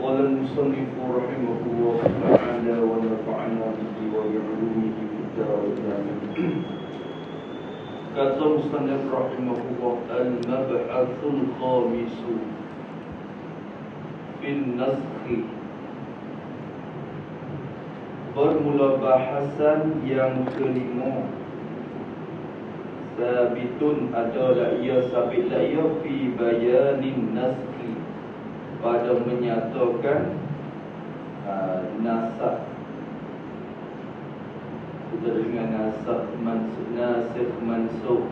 قال المصنف رحمه الله تعالى ونفعنا به وبعلومه في الدارين. Kata musannif rahimahullah, al-mab'atsul khamisu fil naskhi, bermula bahasan yang kelima. Sabitun adalah ia, sabitlah ia fi bayanin naskhi, pada menyatakan nasakh. Kita dengan nasakh mansukh,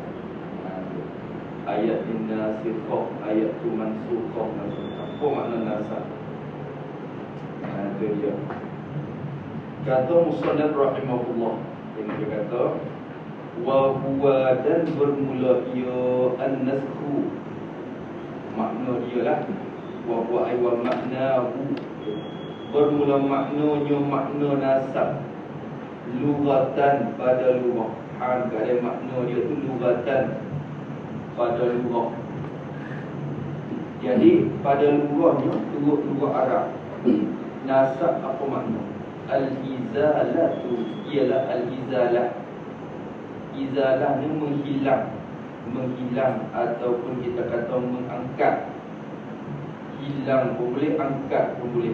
ayat ini nasikhah, ayat tu mansukhah. Apa makna nasakh? Itu dia. Kata musannif rahimahullah, ini dia kata, wa huwa, dan bermula ia, an-naskhu, makna dia lah, wa huwa ay wa maknahu, bermula maknanya, makna nasakh lughatan, pada lughah. Hal ada makna dia tu lughatan, pada lughah. Jadi pada lughahnya, turut lughah Arab, nasakh apa makna? Al-izalatu, ialah al-izalah. Izalah ni menghilang, ataupun kita kata mengangkat. Hilang pun boleh, angkat pun boleh.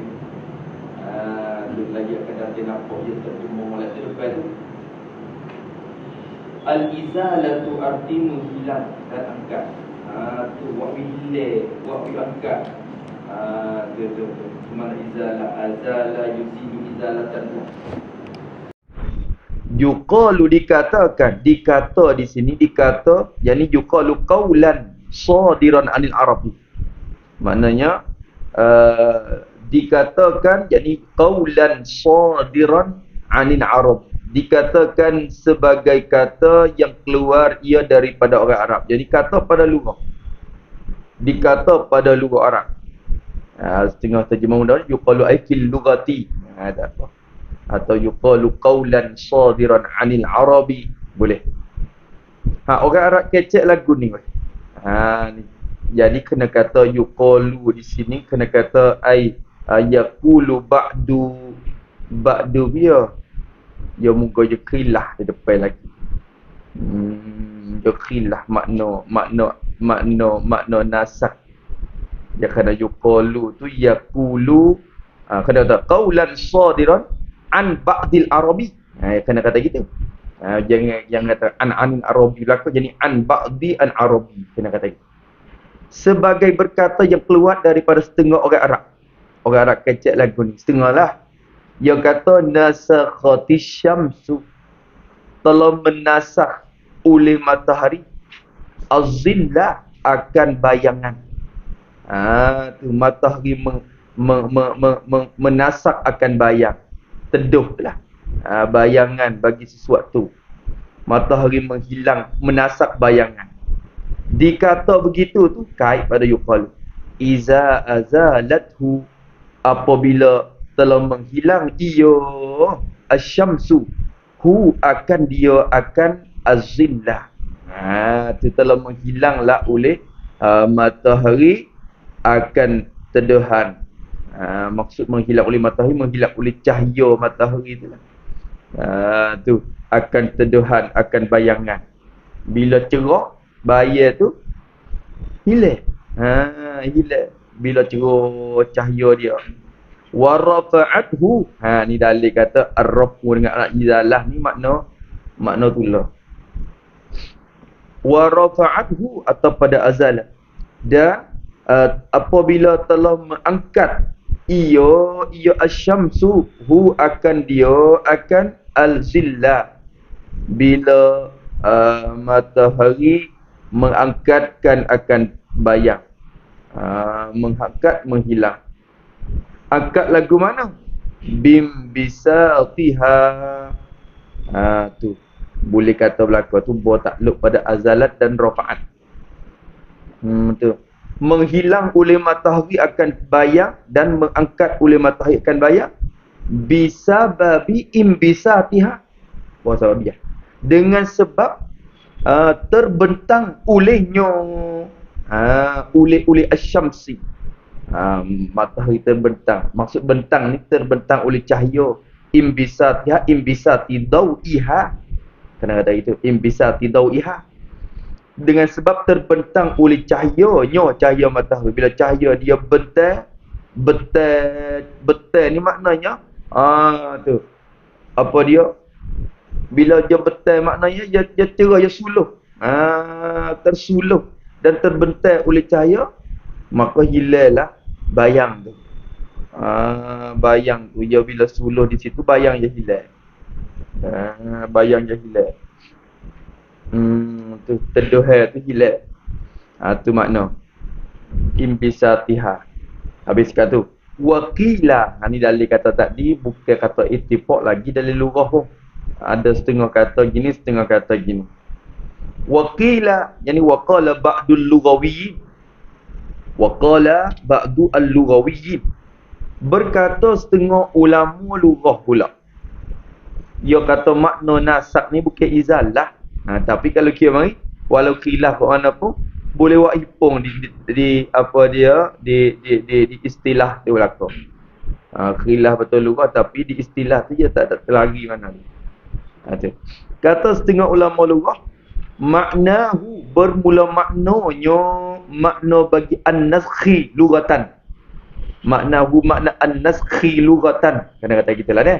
Lagi akan nanti nampak dia terjemah mulai ke depan tu. Al-izalatu arti menghilang dan angkat. Tu waktu hilang, waktu angkat. Tu mana izalah, azala yuzilu izalatan. Yuqalu, dikatakan, dikata di sini, dikata, yakni yuqalu qawlan sadiran anil arabi. Maknanya dikatakan, yakni qawlan sadiran anil arab, dikatakan sebagai kata yang keluar ia daripada orang Arab. Jadi kata pada lughah, dikata pada lughah Arab. Setengah terjemah mudah, yuqalu aikil lughati, ada apa, atau yuqalu qawlan sadiran anil arabi, boleh. Orang Arab kecek lagu ni. Ni. Jadi kena kata yuqalu di sini, kena kata ai yaqulu ba'du dia. Ya muka je khilah di depan lagi. Dia khilah makna nasakh. Dia kena yuqalu tu yaqulu, kena kata qawlan sadiran an ba'dil arabi. Kena kata gitu. Jangan kata an arabi belaka, jadi an ba'di an arabi, kena kata gitu. Sebagai berkata yang keluar daripada setengah orang Arab. Orang Arab kecek lagu ni, setengah lah. Yang kata nasakhatis syamsu, telah menasakh oleh matahari, az-zillah, akan bayangan. Tu matahari menasak akan bayang. Teduh lah. Bayangan bagi sesuatu. Matahari menghilang, menasak bayangan. Dikata begitu tu kait pada yuqalu. Iza azalathu, apabila telah menghilang ia asyamsu, hu akan dia, akan az-zillah. Tu telah menghilanglah oleh matahari akan teduhan. Maksud menghilang oleh matahari, menghilang oleh cahaya matahari tu lah. Tu akan teduhan, akan bayangan. Bila cerah, bayar tu hilang. Hilang. Bila cerah cahaya dia, Wa rafa'athu. Ni dalil kata ar-rafu dengan izalah ni makna tulah. Wa rafa'athu atau pada azalah. Dan apabila telah mengangkat ia asyamsu akan al-zillah, bila matahari mengangkatkan akan bayang, mengangkat menghilang. Angkat lagu mana? Bim bisatiha. Tu boleh kata belaka tu bertakluk pada azalat dan rafa'at. Tu menghilang oleh matahari akan bayang dan mengangkat oleh matahari akan bayang bisa babi imbisatiha wa sababiah, dengan sebab terbentang olehnya oleh asyamsi, matahari terbentang. Maksud bentang ni terbentang oleh cahaya. Imbisatiha imbisati dawiha, kena kata itu imbisati dawiha, dengan sebab terbentang oleh cahaya matahari. Bila cahaya dia betul ni maknanya tu apa dia, bila dia betul maknanya dia cerah, dia suluh, tersuluh dan terbentang oleh cahaya, maka hilanglah bayang tu. Bayang tu dia bila suluh di situ, bayang je hilang. Bayang je hilang. Tu teduhan tu hilang. Tu makna imbisatiha. Habis kat tu waqila. Ni dalil kata tadi, bukan kata ittifaq lagi, dalil lughah pun. Ada setengah kata gini, setengah kata gini. Waqila yani waqala ba'dul lughawiyyin. Waqala ba'du al-lughawiyyin. Berkata setengah ulama lughah pula. Dia kata makna nasakh ni bukan izalah. Tapi kalau kira mari, walau khilaf orang apa, boleh buat hipung di apa dia di istilah dia belaka. Khilaf betul lugah, tapi di istilah tu dia tak ada terlari mana ni. Tu. Kata setengah ulama lughah, maknahu bermula maknanya, makna bagi an-naskhi lughatan. Maknahu makna an-naskhi lughatan. Kena kata gitulah ni.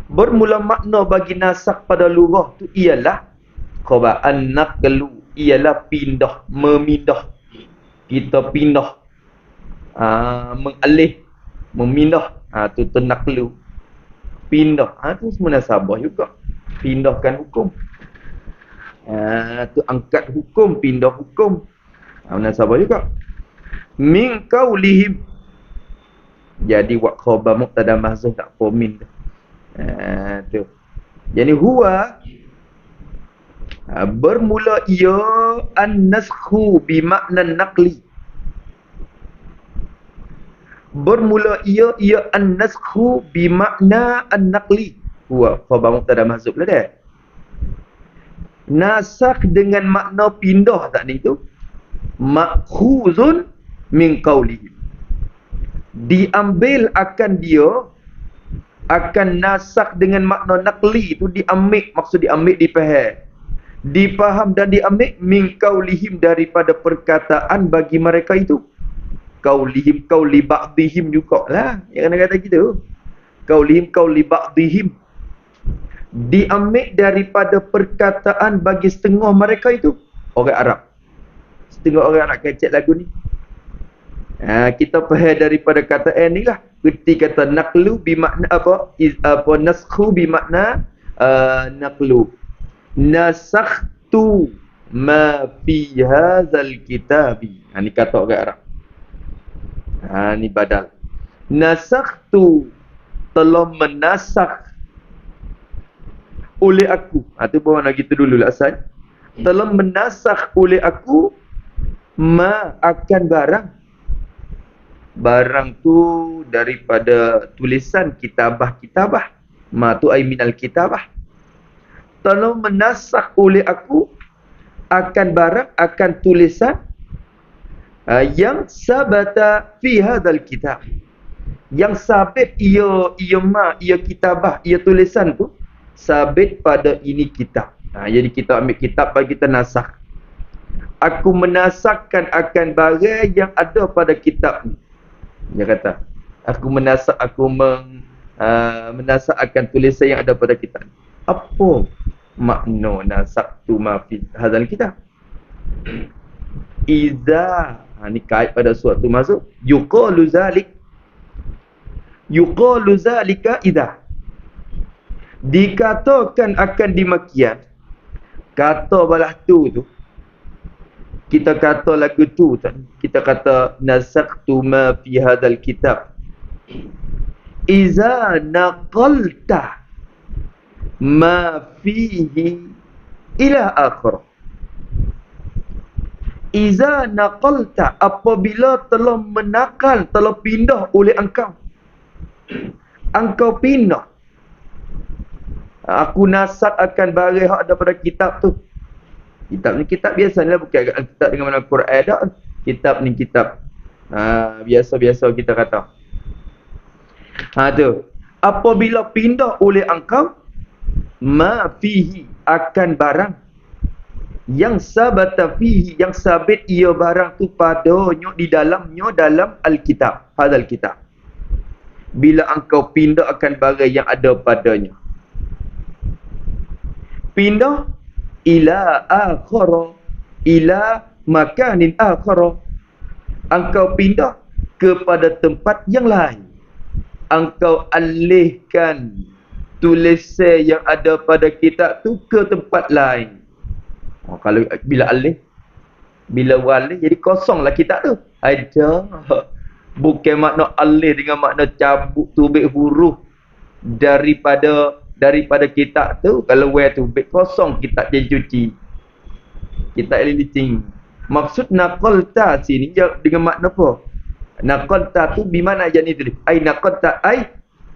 Bermula makna bagi nasakh pada lughah tu ialah khabar an-naqlu, ialah pindah, memindah. Kita pindah, mengalih, memindah, tu naqlu, pindah. Tu munasabah juga, pindahkan hukum. Tu angkat hukum, pindah hukum, munasabah juga. Min qaulihim, jadi wak khabar mubtada mahzuf tak min. Tu. Jadi huwa bermula ia an-naskhu bi makna naqli. Bermula ia an-naskhu bi makna an-naqli. Huwa khabar mubtada mahzuf lah dah. Nasakh dengan makna pindah tak ni tu. Makhuzun min qaulihim. Diambil akan dia, akan nasakh dengan makna naqli tu diambil, maksud diambil, dipaham dan diambil min qaulihim, daripada perkataan bagi mereka itu. Qaulihim qauli ba'dihim jugalah, yang kena kata gitu. Qaulihim qauli ba'dihim, diambil daripada perkataan bagi setengah mereka itu, orang Arab. Setengah orang Arab kecek lagu ni. Kita faham daripada kata ni lah. Ketika kata naqlu bermakna apa? Naskhu bermakna naqlu. Nasakhtu ma fi hadzal kitabi. Ni kata orang Arab. Ni badal. Nasakhtu, telah menasakh oleh aku. Tu pun mana gitu dulu lah asal. Telah menasakh oleh aku ma akan barang. Barang tu daripada tulisan kitabah. Ma tu ay minal kitabah. Telah menasakh oleh aku akan barang, akan tulisan yang sabata fi hadzal kitab. Yang sabit ia kitabah, ia tulisan tu sabit pada ini kitab. Jadi kita ambil kitab bagi kita nasakh. Aku menasakkan akan barang yang ada pada kitab ni. Dia kata, Menasak akan tulisan yang ada pada kitab. Apa makna nasaktu ma fi hadzal kitab? Iza, ni kait pada suatu masuk, yuqalu zalika idza. Dikatakan akan demikian. Kata balah tu kita kata lagu tu tadi. Kita kata nasaktu ma fi hadzal kitab. Iza naqalta ma fihi ila akhir. Iza naqalta, apabila telah menakal, telah pindah oleh engkau. Engkau pindah. Aku nasak akan barang hak daripada kitab tu. Kitab ni kitab biasa ni lah, bukan kitab dengan mana Quran dah. Kitab ni kitab biasa-biasa kita kata. Tu. Apabila pindah oleh engkau ma fihi, akan barang yang sabata fihi, yang sabit ia barang tu padanya di dalamnya, dalam Alkitab, hadzal kitab. Bila engkau pindah akan barang yang ada padanya, pindah ila akhara, ila makanin akhara, engkau pindah kepada tempat yang lain. Engkau alihkan tulisan yang ada pada kitab tu ke tempat lain. Kalau bila alih, bila walih, jadi kosonglah kitab tu. Ada. Bukan makna alih dengan makna cabut tubik huruf daripada kitab tu. Kalau wear tubik kosong, kitab jadi cuci. Kitab editing. Maksud naqalta sini dengan makna apa? Naqalta tu bimana jadi tulis. Ai naqalta ai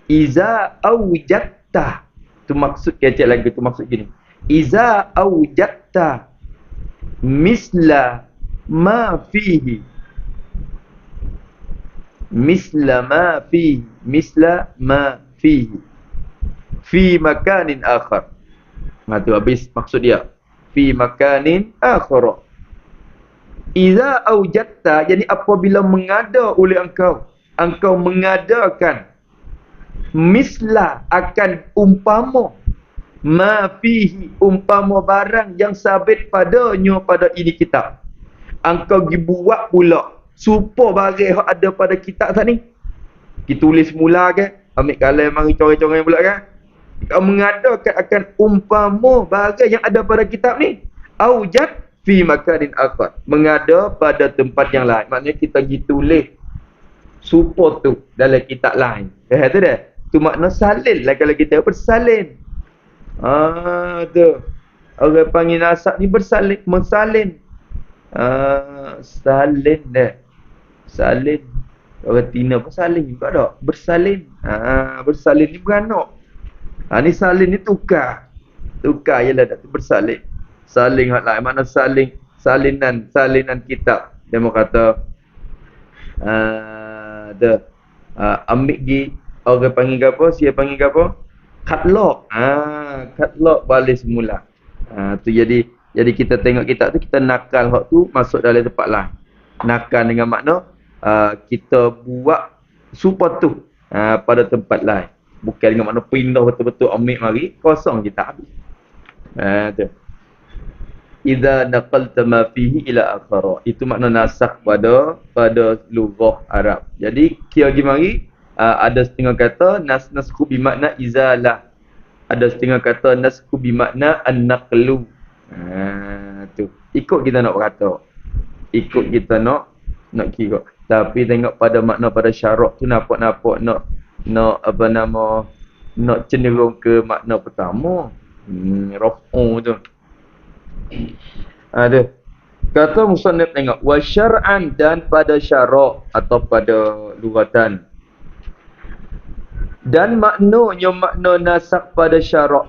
iza aujatta. Tu maksud kecil lagi tu, maksud gini. Iza aujatta misla ma fihi, misla ma fihi fi makanin akhar. Tu habis maksud dia, fi makanin akhar. Iza aujatta, jadi apabila mengada oleh engkau mengadakan misla, akan umpama ma fihi, umpama barang yang sabit padanya pada ini kitab. Engkau pergi buat pula supaya barang yang ada pada kitab tadi kita tulis mula kan, ambil kalam mari coreng-coreng pula kan. Kau mengadakan akan umpama barang yang ada pada kitab ni, aujat fi makanin akhar, mengada pada tempat yang lain. Maknanya kita pergi tulis supaya tu dalam kitab lain. Tu dah. Tu makna salin lah, kalau kita bersalin. Tu. Orang panggil nasak ni bersalin, mensalin. Salin dah. Salin. Orang Tina pun salin juga tak? Bersalin. Bersalin ni beranak. Ni salin ni tukar. Tukar je lah, tak tu bersalin. Salin hak lain. Mana salinan kitab. Dia mau kata ambil gi, orang panggil apa? Siapa panggil apa? Katalog. Katalog balik semula. Tu jadi kita tengok kitab tu, kita nakal hak tu masuk dalam tempat lain. Nakal dengan makna kita buat supaya tu pada tempat lain. Bukan dengan makna pindah betul-betul ambil mari kosong kita habis. Tu. Idza naqalta ma fihi ila akhara. Itu makna nasakh pada lughah Arab. Jadi kira gimari ada setengah kata naskhu bi makna izalah. Ada setengah kata naskhu bi makna an-naqlu. Tu. Ikut kita nak kata. Ikut kita nak kira. Tapi tengok pada makna pada syarak tu nampak nak apa nama, nak cenderung ke makna pertama. Raf'u tu. Ada. Kata musannif, tengok, wa syar'an, dan pada syarak atau pada lughatan. Dan maknanya makna nasakh pada syarak,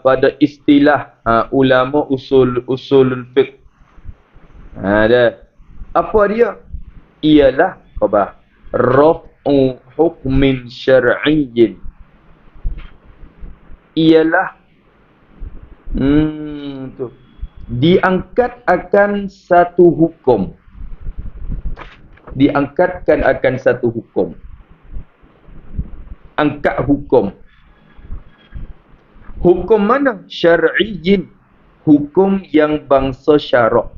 pada istilah ulama usulul fiqh. Ada. Apa dia? Ialah khabar raf'u hukmin syar'iyyin. Ialah tu, diangkat akan satu hukum. Diangkatkan akan satu hukum. angkat hukum. Hukum mana? Syar'iyyin. Hukum yang bangsa syarak.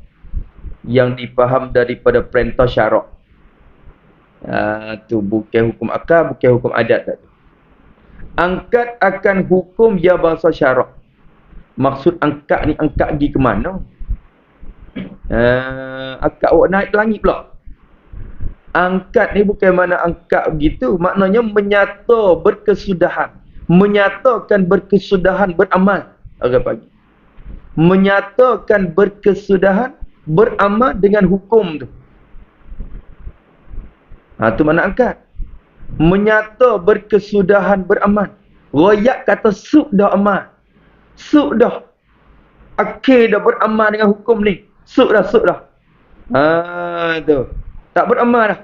Yang dipaham daripada perintah syarak. Tu bukan hukum akal, bukan hukum adat tak tu. Angkat akan hukum yang bangsa syarak. Maksud angkat ni, angkat pergi ke mana? Angkat awak naik ke langit pula. Angkat ni bukan mana angkat begitu. Maknanya menyata berkesudahan. Menyatakan berkesudahan beramal. Orang pagi. Menyatakan berkesudahan beramal dengan hukum tu. Tu mana angkat. Menyata berkesudahan beramal. Royak kata suk dah amal. Suk dah. Akhir dah beramal dengan hukum ni. Suk dah, suk dah. Tu. Tak beramal dah.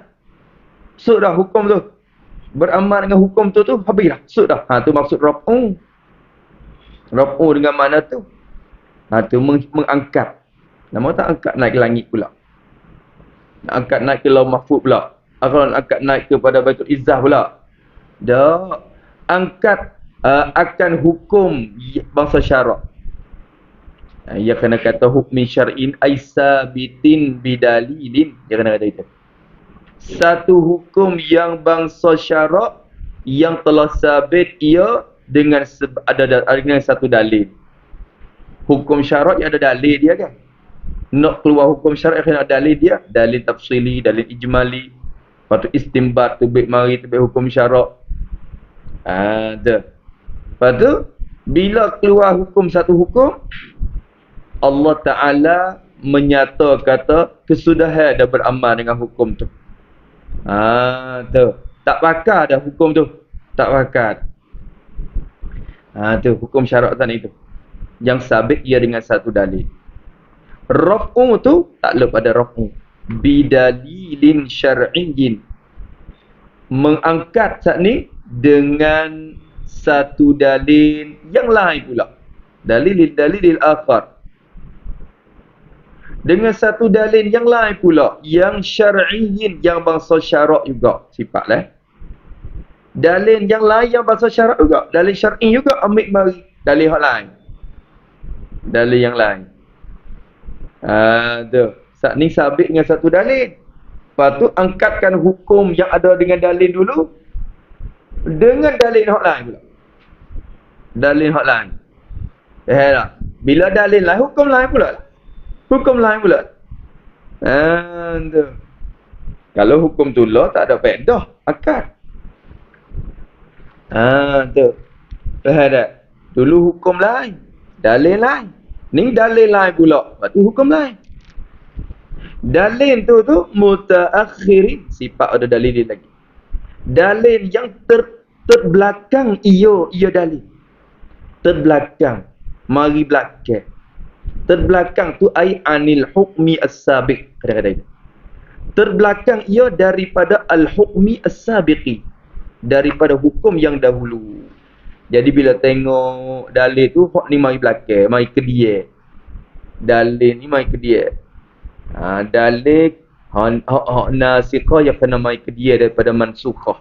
Suk dah hukum tu. Beramal dengan hukum tu habis dah. Suk dah. Tu maksud raf'u. Raf'u dengan mana tu? Tu mengangkat. Nama tak angkat naik ke langit pula. Nak angkat naik ke Lauh Mahfuz pula. Kalau nak angkat naik kepada Baitul Izzah pula. Dah. Angkat akan hukum bangsa syarak. Ia kena kata hukmi syar'in aisabitin bidalilin. Dia kena kata itu. Satu hukum yang bangsa syarak yang telah sabit ia dengan dengan satu dalil. Hukum syarak yang ada dalil dia kan. Nak keluar hukum syarak kena ada dalil dia. Dalil tafsili, dalil ijmali. Lepas tu istimbat, tubik mari, tubik hukum syarak. Lepas tu, bila keluar hukum satu hukum, Allah Ta'ala menyata kata kesudahan dah beramal dengan hukum tu. Tu. Tak pakar dah hukum tu. Tak pakar. Tu hukum syarak tadi tu. Yang sabit ia dengan satu dalil. Raf'u tu tak lepas pada raf'u. Bidalilin syar'iyyin. Mengangkat saat ni dengan satu dalil yang lain pula. Dalil akhar. Dengan satu dalil yang lain pula. Yang syar'iyyin, yang bangsa syarak juga. Sifat lah. Dalil yang lain yang bangsa syarak juga. Dalil syar'i juga ambil mari. Dalil yang lain. Dalil yang lain. Saat ni sabit dengan satu dalil. Lepas tu angkatkan hukum yang ada dengan dalil dulu. Dengan dalil yang lain pula. Dalil yang lain. Tak? Bila dalil lain, hukum lain pula. Hukum lain pula. Tu. Kalau hukum tu lah, tak ada faedah. Akad. Tu. Faham tak? Dulu hukum lain. Dalil lain. Ni dalil lain pula. Lepas tu hukum lain. Dalil tu mutaakhirin. Sifat ada dalil dia lagi. Dalil yang terbelakang ia dalil. Terbelakang. Mari belakang. Terbelakang tu ai anil hukmi as-sabiq. Kata-kata itu. Terbelakang ia daripada al-hukmi as-sabiqi. Daripada hukum yang dahulu. Jadi bila tengok dalil tu, hak ni mari belakang, mari ke dia. Dalil ni mari ke dia. Dalil hak nasikhah yang kena mari ke dia daripada mansukhah.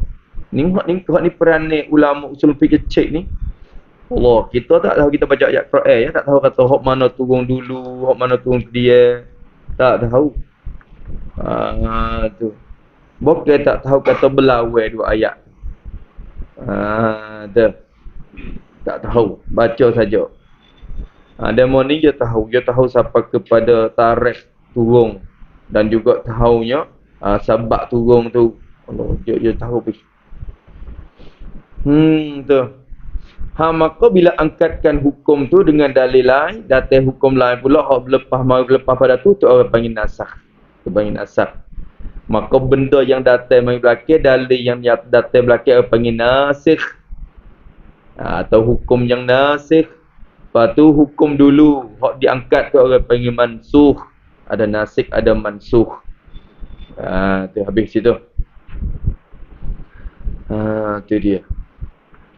Hak ni peranan ulama usul fiqh cek ni. Allah, kita tak tahu, kita baca ayat Quran ya, tak tahu kata hak mana turun dulu, hak mana turun ke dia. Tak tahu. Tu. Bukan tak tahu kata belawai dua ayat. Tu. Tak tahu, baca saja. Demo ni dia tahu siapa kepada tarikh turun dan juga tahunya sebab turun tu. Allah, dia tahu pergi. Tu. Maka bila angkatkan hukum tu dengan dalil lain, datang hukum lain pula, lepas pada tu orang panggil nasakh. Tu panggil nasakh. Maka benda yang datang mari belakang, dalil yang datang belakang orang panggil nasikh. Atau hukum yang nasikh. Lepas tu hukum dulu hak diangkat tu orang panggil mansukh. Ada nasikh, ada mansukh. Tu habis situ. Tu dia.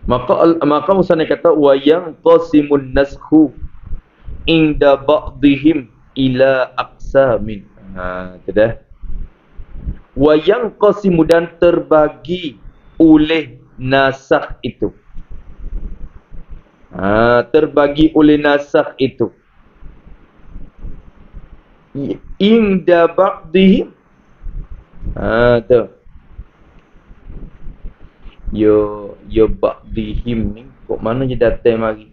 Maka Musannif kata wa yang qasimun naskhu inda ba'dihim ila aqsamin. Tu dah. Wa yang qasimu dan terbagi oleh nasakh itu. Terbagi oleh nasakh itu. Inda ba'dihim. Tu. Yo ba'dihim ni kok mana je datang mari.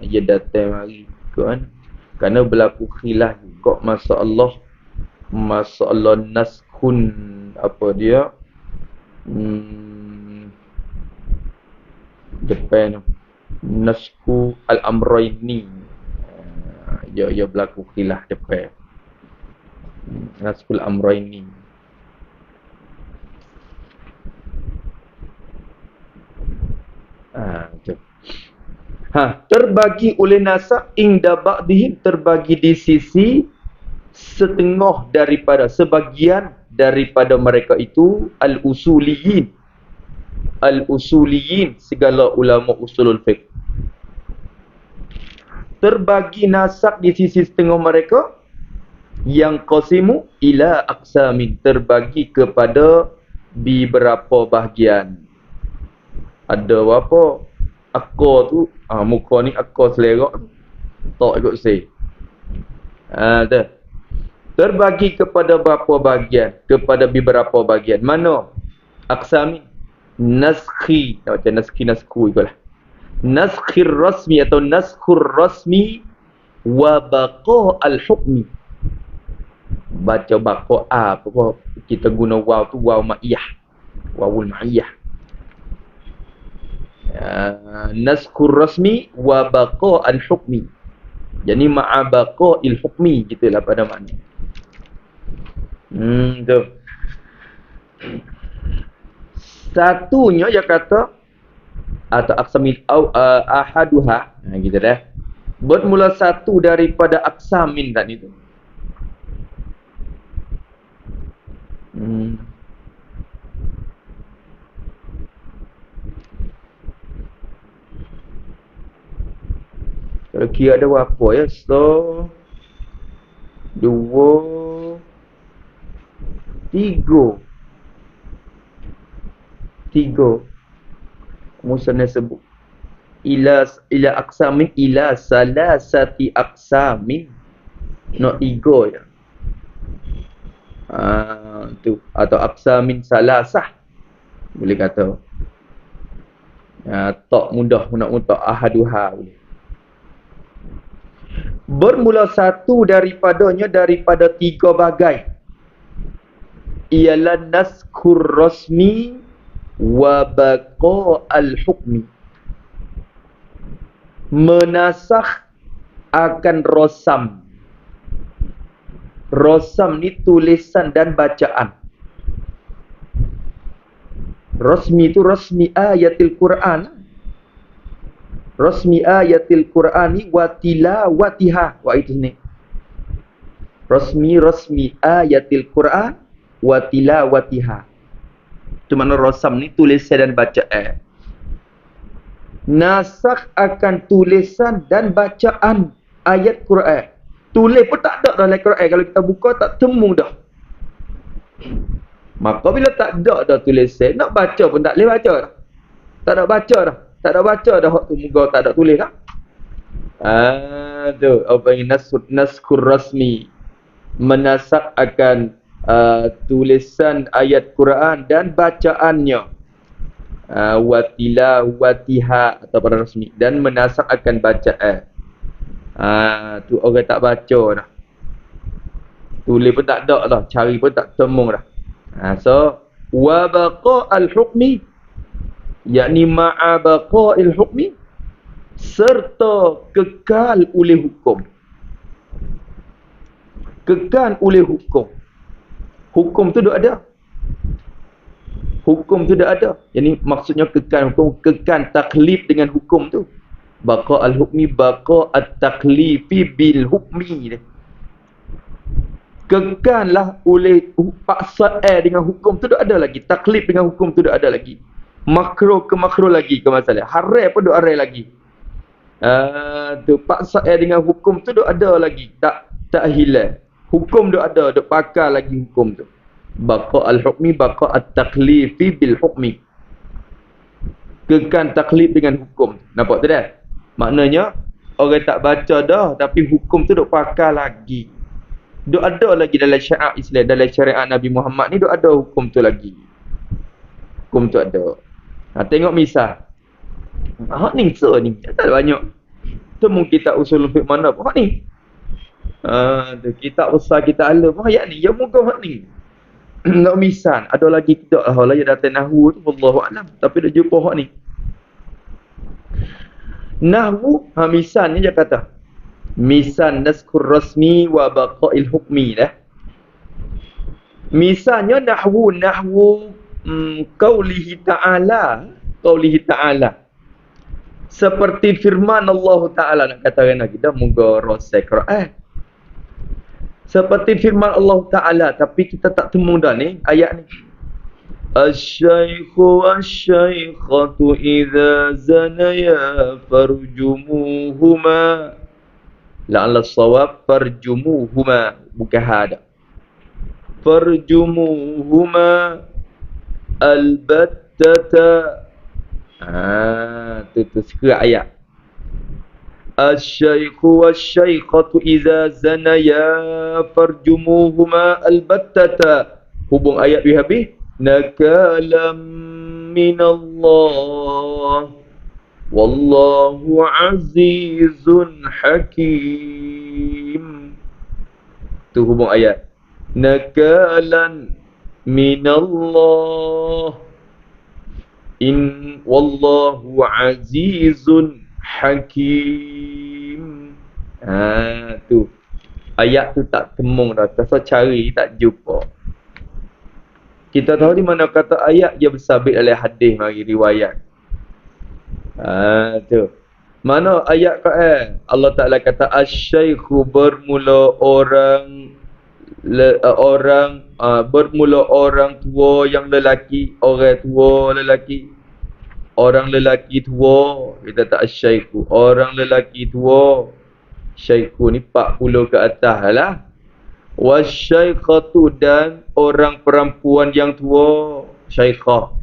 Dia datang mari kan. Kerana berlaku khilaf juga masalah naskhun apa dia? Depan nasku al-amrayni. Ya berlaku khilaf depan. Naskul amrayni. Tu. Terbagi oleh nasakh inda ba'dihim, terbagi di sisi setengah daripada, sebagian daripada mereka itu al-usuliyin. Al-usuliyin, segala ulama usulul fiqh. Terbagi nasakh di sisi setengah mereka yang qasimu ila aqsamin, terbagi kepada beberapa bahagian. Ada apa? Akar tu, muka ni akar selerak tu. Tak ikut say. Terbagi kepada berapa bahagian? Kepada beberapa bahagian. Mana? Aqsamin. Naskhi. Macam naskhu itulah. Naskhir rasmi atau naskhur rasmi wa baqa al-hukmi. Baca baqa apa kita guna waw tu waw ma'iyah. Wawul ma'iyah. Naskhur rasmi wa baqa al-hukmi. Jadi ma'a baqa il-hukmi gitulah pada makna. Tu. Satunya dia kata atau aqsamil ahaduha. Gitu dah. Bermula satu daripada aqsamin tadi tu. Kalau kira ada berapa ya? 1, 2, 3. Musannaf sebut ila aqsamin ila salasati aqsamin. Nak 3 je. Tu atau aqsamin salasah. Boleh kata. Tak mudah nak mutak ahaduha boleh. Bermula satu daripadanya daripada 3 bagai. Ialah naskhur rasmi wa baqa al-hukmi. Menasakh akan rosam. Rosam ni tulisan dan bacaan. Rasmi itu rasmi ayatil Quran. Rasmi ayatil Qurani wa tilawatiha. Wa itu ni. Rasmi ayatil Quran wa tilawatiha. Itu makna rasam ni tulisan dan bacaan. Nasakh akan tulisan dan bacaan ayat Quran. Tulis pun tak ada dalam Quran. Kalau kita buka tak temu dah. Maka bila tak ada dah tulisan, nak baca pun tak boleh baca dah. Tak ada baca dah. Tak ada baca dah waktu muka tak ada tulis dah. Tu apa yang naskhur rasmi. Menasak akan tulisan ayat Quran dan bacaannya. Watilawatiha atau pada rasmi, dan menasak akan bacaan. Tu orang tak baca dah. Tulis pun tak ada dah, cari pun tak temu dah. So wa baqa al-hukmi, yakni ma'a baqa'il hukmi, serta kekal oleh hukum. Kekal oleh hukum. Hukum tu dah ada. Hukum tu dah ada. Jadi maksudnya kekal hukum, kekal taklif dengan hukum tu. Baqa al-hukmi, baqa at-taklifi bil hukmi. Kekallah oleh paksaan dengan hukum tu dah ada lagi. Taklif dengan hukum tu dah ada lagi. Makro ke makro lagi ke masalah. Haram pun dah haram lagi. Tu paksaan dengan hukum tu dah ada lagi. Tak hilang. Hukum dah ada, dah pakar lagi hukum tu. Baqa al-hukmi, baqa at-taklifi bil hukmi. Kekal taklid dengan hukum. Nampak tak dah? Maknanya orang tak baca dah tapi hukum tu duk pakai lagi. Duk ada lagi dalam syariat Islam, dalam syariat Nabi Muhammad ni duk ada hukum tu lagi. Hukum tu ada. Tengok misal. Hak ni so ni. Tak banyak. Tu mungkin tak usul fiqh mana pun hak ni. Tu kitab besar kita alam ayat ni ya muka hak ni. Nak misal ada lagi tidak lah yang datang nahwu tu wallahu alam tapi dah jumpa hak ni. Nahwu misalnya dia kata misal naskur rasmi wa baqail hukmi dah. Misalnya nahwu qaulihi ta'ala seperti firman Allah Ta'ala nak katakan lagi dah moga rasa Quran. Seperti firman Allah Ta'ala tapi kita tak temu dah ni ayat ni. Asy-syaikhu wasy-syaikhatu idza zanaya farjumuhuma. La'alla as-shawab farjumuhuma bukan hada. Farjumuhuma albattata. Tu sekira ayat. Asy-syaikhu wasy-syaikhatu idza zanaya farjumuhuma albattata. Hubung ayat di habis. Nakalam minallah wallahu azizun hakim. Tu hubung ayat. Nakalan minallah wallahu azizun hakim. Tu ayat tu tak temung dah. Pasal cari tak jumpa. Kita tahu di mana kata ayat dia bersabit oleh hadis mari riwayat. Tu. Mana ayat Allah Taala kata asy-syaikhu bermula orang tua yang lelaki, orang tua lelaki. Orang lelaki tua, kita tak asy-syaikhu. Orang lelaki tua. Syaikhu ni 40 ke atas lah. Wasyaikhatu dan orang perempuan yang tua. Syaikhah.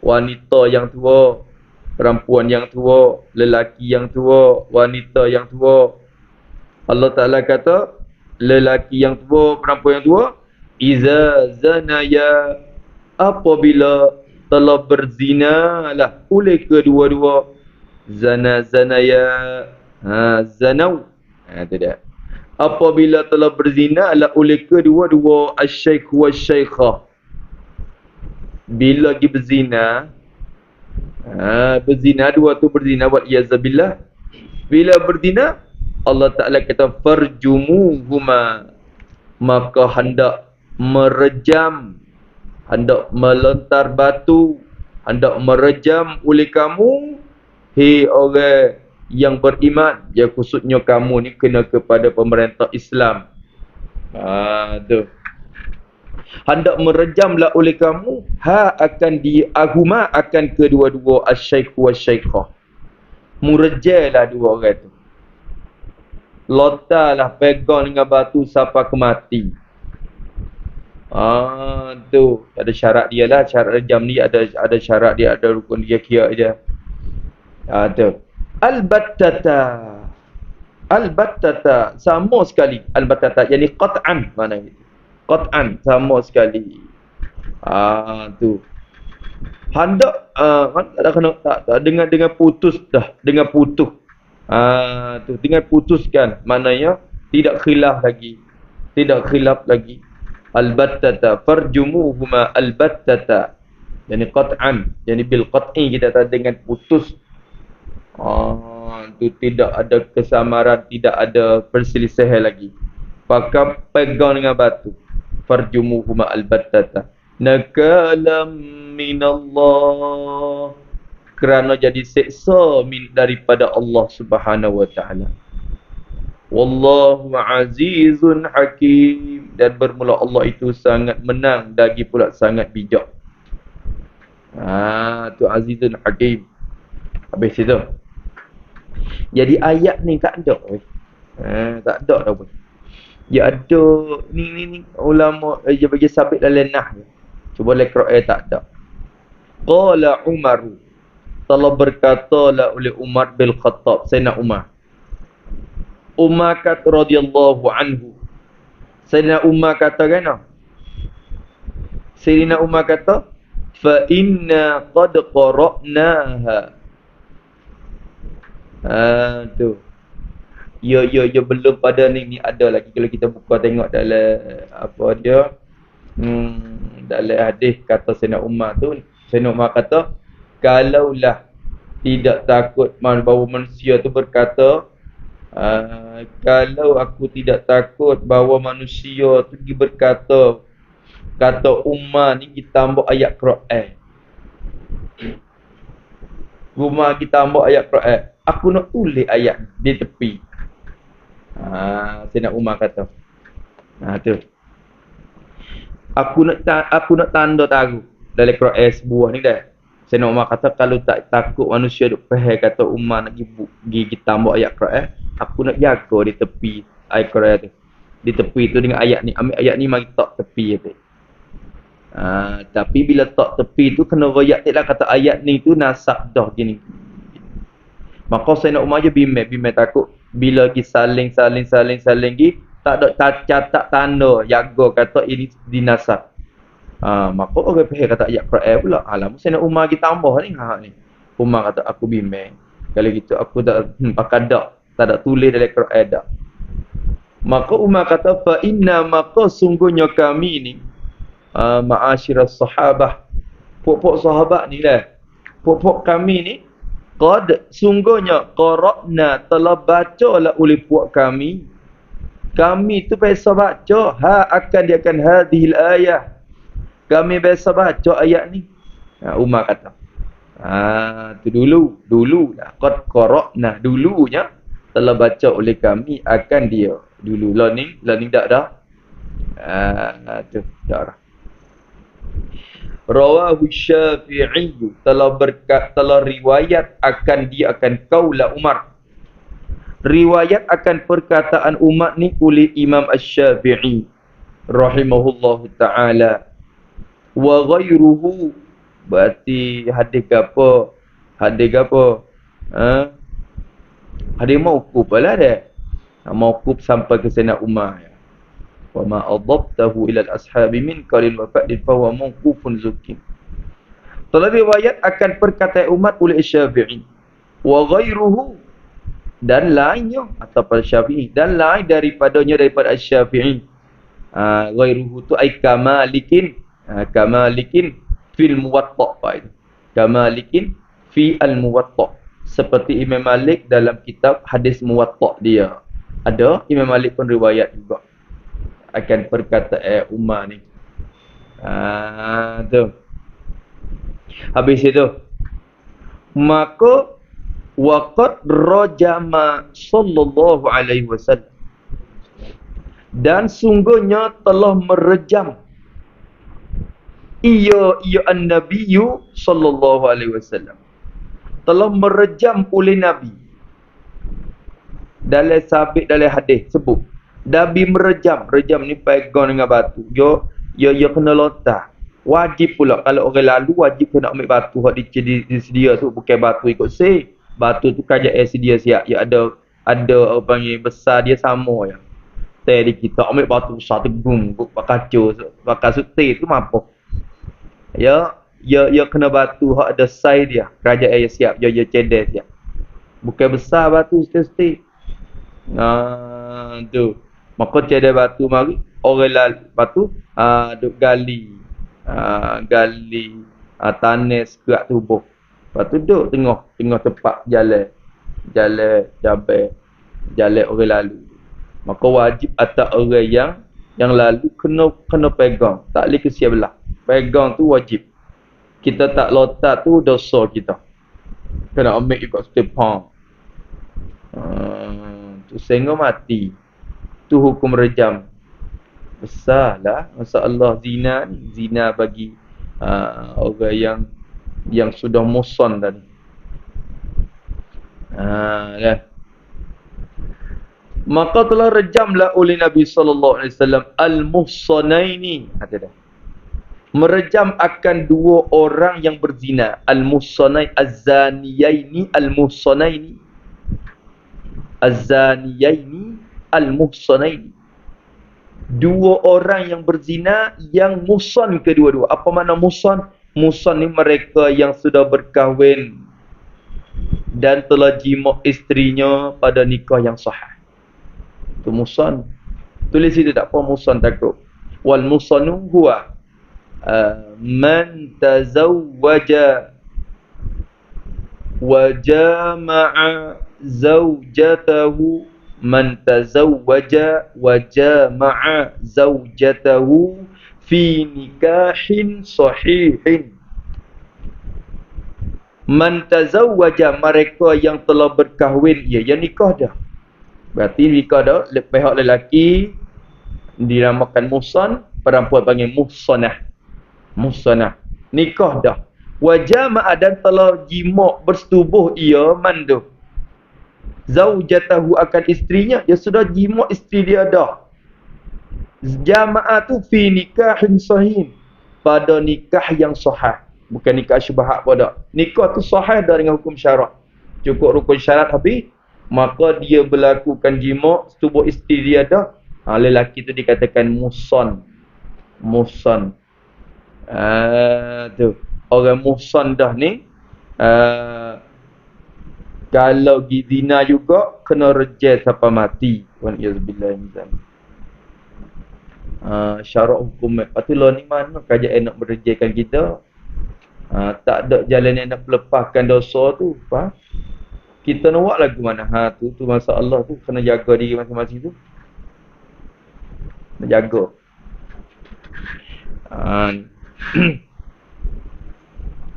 Wanita yang tua. Perempuan yang tua. Lelaki yang tua. Wanita yang tua. Allah Ta'ala kata. Lelaki yang tua. Perempuan yang tua. Iza zanaya. Apabila telah berzina lah. Oleh kedua-dua. Zanaya. Zanau. Itu dia. Apabila telah berzina adalah oleh kedua-dua asy-syaikh wa syaikhah. Bila dia berzina, dua tu berzina wa iyazabillah. Bila berzina, Allah Ta'ala kata farjumuhuma, maka hendak merejam, hendak melontar batu, hendak merejam oleh kamu, hei orang yang beriman, ya khususnya kamu ni kena kepada pemerintah Islam. Tu. Hendak merejamlah oleh kamu, akan diaguma akan kedua-dua asy-syaikh wa syaikhah. Murejailah dua orang tu. Lotalah pegang dengan batu sampai ke mati. Tu. Ada syarat dia lah, syarat rejam ni ada syarat dia, ada rukun dia kira dia. Tu. Albattata sama sekali. Albattata yani qat'an, mana gitu. Qat'an sama sekali. Tu. Hendak tak dengan putus dah, dengan putus. Tu dengan putuskan, maknanya tidak khilaf lagi. Tidak khilaf lagi. Albattata farjumuhuma albattata. Yani qat'an, yani bil qat'i kita kata dengan putus. Tu tidak ada kesamaran, tidak ada perselisihan lagi. Pakai pegang dengan batu. Farjumuhuma albattata. Nakalam minallah. Kerana jadi seksa daripada Allah Subhanahu wa taala. Wallahu azizun hakim. Dan bermula Allah itu sangat menang, lagi pula sangat bijak. Tu azizun hakim. Habis itu. Jadi ayat ni tak ada. Tak ada dah pun. Dia ada ni ulama dia bagi sabit dalam nah. Cuba lekra tak ada. Qala Umaru. telah berkatalah oleh Umar bin Khattab, Sayyidina Umar. Umar kata radhiyallahu anhu. Sayyidina Umar kata kan? Sayyidina Umar kata, fa inna qad qara'naha. Tu. Ya belum pada ni ada lagi kalau kita buka tengok dalam apa dia. Dalam hadis kata Sayyidina Umar tu, Sayyidina Umar kata, kalaulah tidak takut bahawa manusia tu berkata, kalau aku tidak takut bahawa manusia tu pergi berkata, kata Umar ni kita tambah ayat Quran. Umar kita tambah ayat Quran. Aku nak tulis ayat di tepi. Sayyidina Umar kata. Tu. Aku nak tanda tahu dalam Quran sebuah ni dah. Sayyidina Umar kata kalau tak takut manusia duk faham kata Umar nak pergi tambah ayat Quran, aku nak jaga di tepi ayat Quran tu. Di tepi tu dengan ayat ni, ambil ayat ni mari tak tepi tu. Tapi bila tak tepi tu kena royak lah kata ayat ni tu nasab dah gini. Maka Sayyidina Umar je bimbang takut bila pergi saling gi tak ada catat tanda jaga kata ini dinasab. Maka orang faham kata ayat Quran pula. Alamak Sayyidina Umar pergi tambah ni. Ni. Umar kata aku bimbang. Kalau gitu aku tak pakai tak ada tulis dalam Quran dak. Maka Umar kata fa inna maka sungguhnya kami ni ma'asyiras sahabah, pokok sahabat ni lah, pokok kami ni qad sungguhnya qara'na telah baca lah oleh puak kami tu biasa baca akan hadhil ayah, kami biasa baca ayat ni. Umar kata tu dulu lah qad qara'na, dulunya telah baca oleh kami akan dia dulu. Learning tak dah. Tu tak dah. Rawahu Syafi'i telah riwayat akan dia akan qaula Umar. Riwayat akan perkataan Umar ni oleh Imam Asy-Syafi'i rahimahullahu taala. Wa ghairuhu berarti hadis apa? Hadis mauquf lah dah. Mauquf sampai ke Sayyidina Umar. Wa ma adabtahu ila al-ashabi min qalil wa fa'din fa huwa mawqufun zukin. Telah riwayat akan perkataan Umar oleh Syafi'i wa ghairuhu dan lainnya atau pada Syafi'i dan lain daripadanya daripada Syafi'i. Ghairuhu tu ai kamalikin fil muwatta'. Kamalikin fi al-muwatta'. Seperti Imam Malik dalam kitab hadis muwatta' dia. Ada Imam Malik pun riwayat juga akan perkataan Umar ni. Tu. Habis itu. Maka waqad rajama sallallahu alaihi wasallam. Dan sungguhnya telah merejam ia an-nabiyyu sallallahu alaihi wasallam. Telah merejam oleh Nabi. Dalam sabit dalam hadis sebut Nabi merejam ni pegang dengan batu. Yo kena lontar. Wajib pula kalau orang lalu wajib kena ambil batu hak disedia tu, bukan batu ikut say. Batu tu kerajaan sedia siap. Ya ada apa panggil besar dia sama ya. Tadi kita ambil batu besar tu gum kacau bakal suti tu mampu. Ya kena batu hak ada size dia. Kerajaan siap, ya cedek siap. Bukan besar batu setiap. Tu. Maka tiada batu mari orang batu duk gali tanis kerak tubuh. Lepas tu duk tengah tempat jalan orang lalu. Maka wajib atas orang yang lalu kena pegang, tak boleh ke sebelah. Pegang tu wajib. Kita tak lotat tu dosa kita. Kena ambil ikut setepang. Tu sehingga mati. Tu hukum rejam. Besarlah masalah zina bagi orang yang sudah muson tadi. Maka telah rejamlah oleh Nabi sallallahu alaihi wasallam al-muhsanaini, kata dia. merejam akan dua orang yang berzina, al-muhsanain az-zaniyaini al-muhsanaini az-zaniyaini al-muhsanaini, dua orang yang berzina yang muhsan kedua-dua. Apa makna muhsan? Muhsan ni mereka yang sudah berkahwin dan telah jima' isterinya pada nikah yang sahih. Itu muhsan. Tulis itu tak apa, muhsan takut. Wal muhsanu huwa man tazawwaja wa jama'a zawjatahu, man tazawwaja wa jama'a zawjatahu fi nikahin sahihin. Man tazawwaja, mereka yang telah berkahwin, yang nikah dah. Berarti nikah dah, pihak lelaki dinamakan muhsan, perempuan panggil muhsanah. Muhsanah, nikah dah. Wa jama'a, dan telah jima' bersetubuh ia man tu zaujatahu, akan isterinya, dia sudah jima' isteri dia dah. Jama'a tu fi nikahin sahihin, pada nikah yang sahih, bukan nikah syubhat pada. Nikah tu sahih dah dengan hukum syarak. Cukup rukun syarat habis, maka dia berlakukan jima' setubuh isteri dia dah. Lelaki tu dikatakan muhsan. Muhsan. Tu orang muhsan dah ni, kalau zina juga kena rejam sampai mati. Waliyazbillah min zalik. Syarat hukum. Patutlah ni mana kerajaan nak merejamkan kita? Tak ada jalan yang nak melepaskan dosa tu. Faham? Kita nak buat lagu mana? Tu masalah tu. Kena jaga diri masing-masing tu. Kena jaga.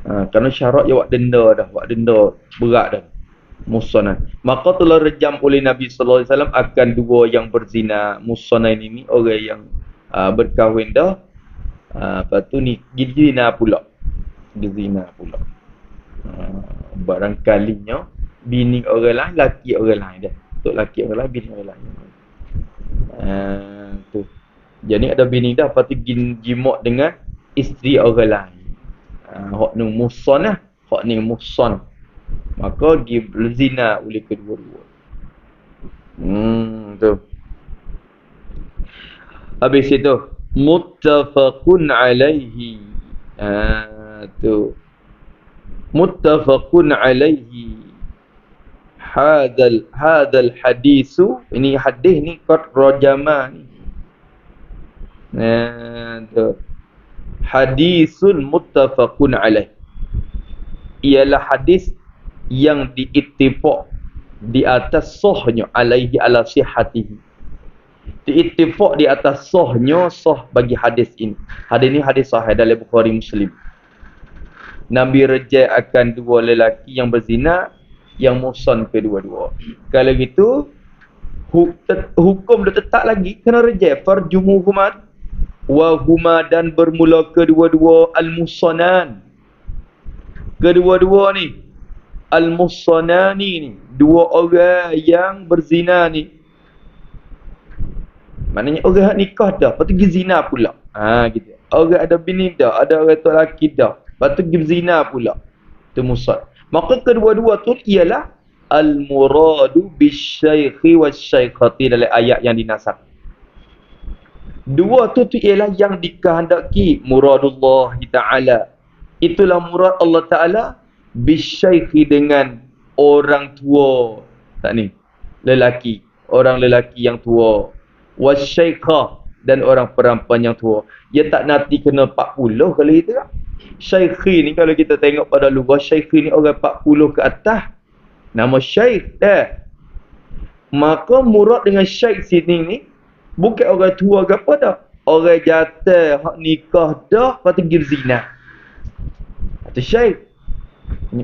Kerana syarat dia buat denda dah. Buat denda berat dah. Muhsanah. Maka telah rejam oleh Nabi sallallahu alaihi wasallam akan dua yang berzina. Muhsanah ini orang yang berkahwin dah. Lepas tu ni zina pula. Zina pula. Barangkalinya bini orang lain, laki orang lain dah. Untuk laki orang lain, bini orang lain. Tu. Jadi ada bini dah, lepas tu jima' dengan isteri orang lain. Hak ni muhsanah, hak ni muhsan. Maka zina oleh kedua-dua. Tu. Habis itu muttafaqun alaihi. Tu. Muttafaqun alaihi. Hadal hadisu, ini hadis ni qad rajama ni. Tu. Hadisun muttafaqun alaih, ialah hadis yang diittifaq di atas sahnya, alaihi ala sihhatihi, diittifaq di atas sahnya, sah bagi hadis ini. Hadis ini hadis sahih dalam Bukhari Muslim. Nabi rejam akan dua lelaki yang berzina, yang muhsan kedua-dua. Kalau gitu hukum dah tetap lagi, kena rejam farjumuhumat wa huma, dan bermula kedua-dua al-muhsanan. Kedua-dua ni al-muhsanani ni, dua orang yang berzina ni. Maknanya orang yang nikah dah, lepas tu pergi zina pula. Gitu. Orang ada bini dah, ada orang tu lelaki dah, lepas tu pergi zina pula. Itu muhsan. Maka kedua-dua tu ialah al-muradu bisyaikhi wasyaikhati dalam ayat yang dinasab. Dua tu ialah yang dikehendaki muradullah ta'ala. Itulah murad Allah Ta'ala bisyaikhi, dengan orang tua. Tak ni, lelaki, orang lelaki yang tua. Wasyaikhah, dan orang perempuan yang tua. Dia tak nanti kena 40 kalau itu tak. Syaikhi ni kalau kita tengok pada lughah, syaikhi ni orang 40 ke atas. Nama syaikh dah. Maka murad dengan syaikh sini ni bukan orang tua ke apa dah. Orang jatuh hak nikah dah, lepas tu pergi zina. Itu syaikh. Ini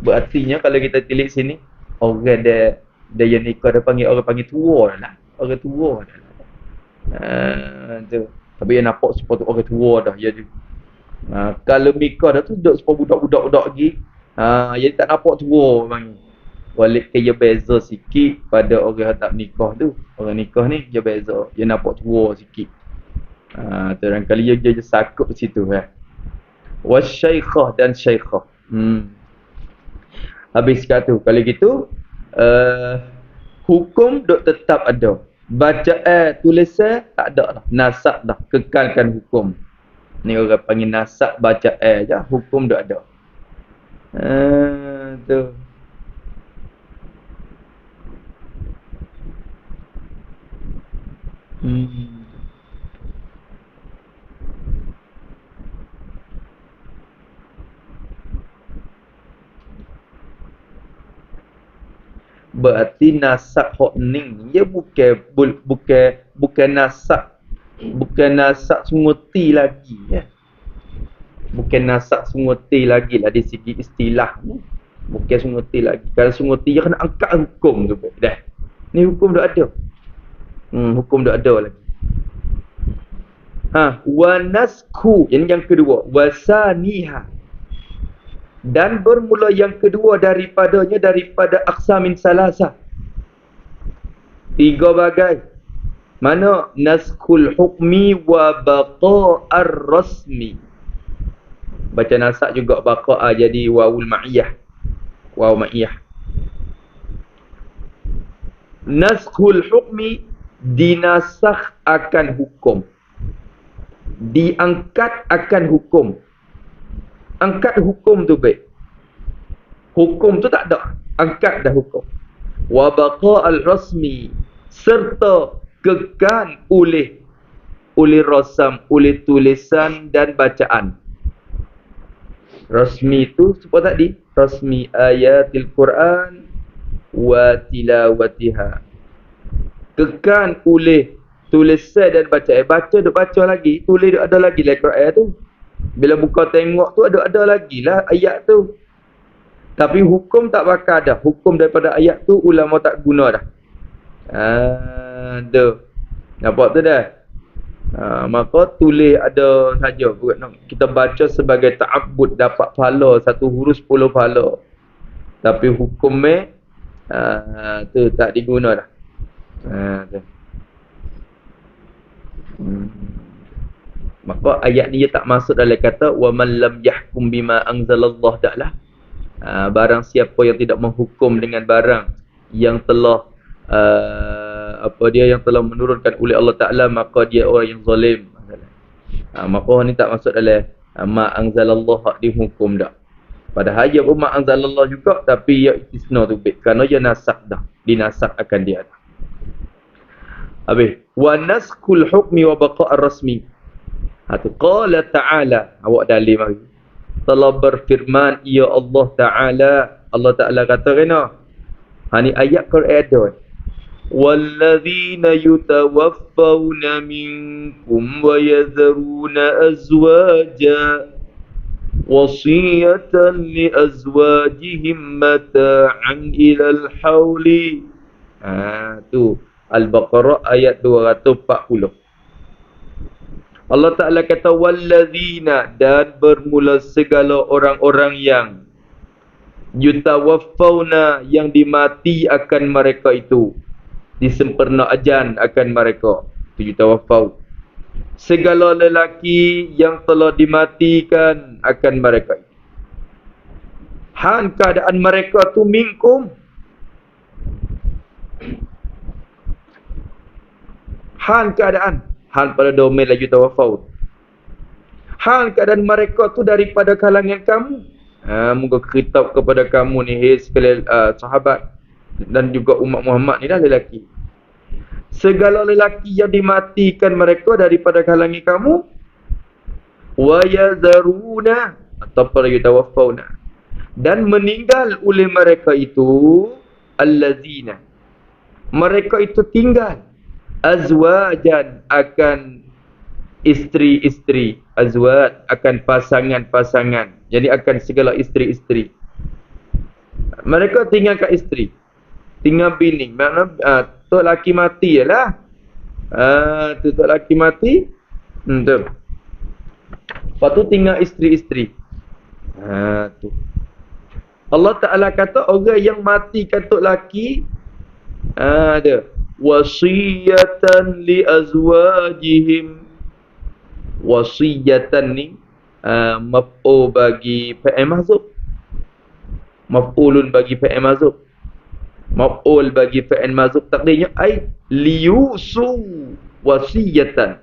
berartinya kalau kita tilik sini, orang dia yang nikah dah panggil, orang panggil tua dah lah. Orang tua dah lah. Tu. Tapi yang nampak sepatu orang tua dah. Jadi kalau nikah dah tu duduk sepatu budak-budak lagi. Jadi tak nampak tua panggil. Walaupun dia beza sikit pada orang yang tak nikah tu. Orang nikah ni dia beza, dia nampak tua sikit. Tu orang kali dia sakut situ wasyaikhah dan syaikhah. Habis kata kalau gitu hukum dok tetap ada. Bacaan tulisan tak ada dah. Nasab dah, kekalkan hukum. Ni orang panggil nasab bacaan je, hukum dok ada. Tu. Berarti nasab hok ning dia bukan nasab sunguti lagi ya. Bukan nasab sunguti lagi lah di segi istilah ni. Bukan sunguti lagi. Kalau sunguti dia kena angkat hukum tu dah. Ni hukum dah ada. Hukum dah ada lagi. Wa nasku yang kedua, wasaniha. Dan bermula yang kedua daripada aqsamin salasah. 3 bagai. Mana naskul hukmi wa baqa'ar rasmi. Baca nasak juga baqa'a jadi wawul ma'iyah. Waw ma'iyah. Naskul hukmi dinasakh akan hukum. Diangkat akan hukum. Angkat hukum tu baik. Hukum tu tak ada. Angkat dah hukum. Wa baqa'al rasmi. Serta kekal oleh rasam, oleh tulisan dan bacaan. Rasmi tu sebut tadi. Rasmi ayatil Quran wa tilawatiha. Kekal oleh tulisan dan bacaan. Baca lagi. Tulis ada lagi lah Quran tu. Bila buka tengok tu ada lagi lah ayat tu. Tapi hukum tak bakal dah. Hukum daripada ayat tu ulama tak guna dah. Tu. Nampak tu dah. Maka tulis ada saja. Kita baca sebagai ta'abbud dapat pahala. 1 huruf 10 pahala. Tapi hukum tu tak diguna dah. Tu. Maka ayat ni dia tak masuk dalam kata wa man lam yahkum bima anzalallah daklah. Barang siapa yang tidak menghukum dengan barang yang telah yang telah menurunkan oleh Allah Taala, maka dia orang yang zalim. Maka ni tak masuk dalam ma anzalallah dihukum dak. Padahal dia pun ma anzalallah juga tapi ia istisna tu kerana dia nasakh dah. Dinasakh akan dia dah. Habis wa naskul hukmi wa baqa'ar rasmi. Qala ta'ala, awak dalil mari. Telah berfirman ya Allah Ta'ala. Allah Ta'ala kata kena. Ni ayat Quran ada. Walladzina yutawaffawna minkum wa yadharuna azwaja wasiyatan li azwajihim mata'an ilal hawli. Tu Al-Baqarah ayat 240. Allah Ta'ala kata walladzina, dan bermula segala orang-orang yang yutawaffawna, yang dimati akan mereka itu, disempurna ajan akan mereka itu yutawaffaw. Segala lelaki yang telah dimatikan akan mereka itu. Han keadaan mereka tu minkum. Han keadaan. Han pada domain lagi tawafau. Han keadaan mereka tu daripada kalangan kamu. Moga khitab kepada kamu ni, hei sekalian sahabat dan juga umat Muhammad ni dah lelaki. Segala lelaki yang dimatikan mereka daripada kalangan kamu. Wa yazaruna, ataupun yutawaffawna, dan meninggal oleh mereka itu allazina, mereka itu tinggal azwajan akan isteri-isteri, azwaj akan pasangan-pasangan, jadi akan segala isteri-isteri. Mereka tinggalkan isteri, tinggal bini, makna tok laki mati jelah. Tu tok laki mati, tu. Lepas tu tinggal isteri-isteri. Tu. Allah Ta'ala kata orang yang matikan tok laki, ada wasiyatan li azwajihim, Wasiyatan ni maf'ul bagi fa'il mahzuf. Maf'ulun bagi fa'il mahzuf. Maf'ul bagi fa'il mahzuf takdirnya ai liyusu wasiyatan.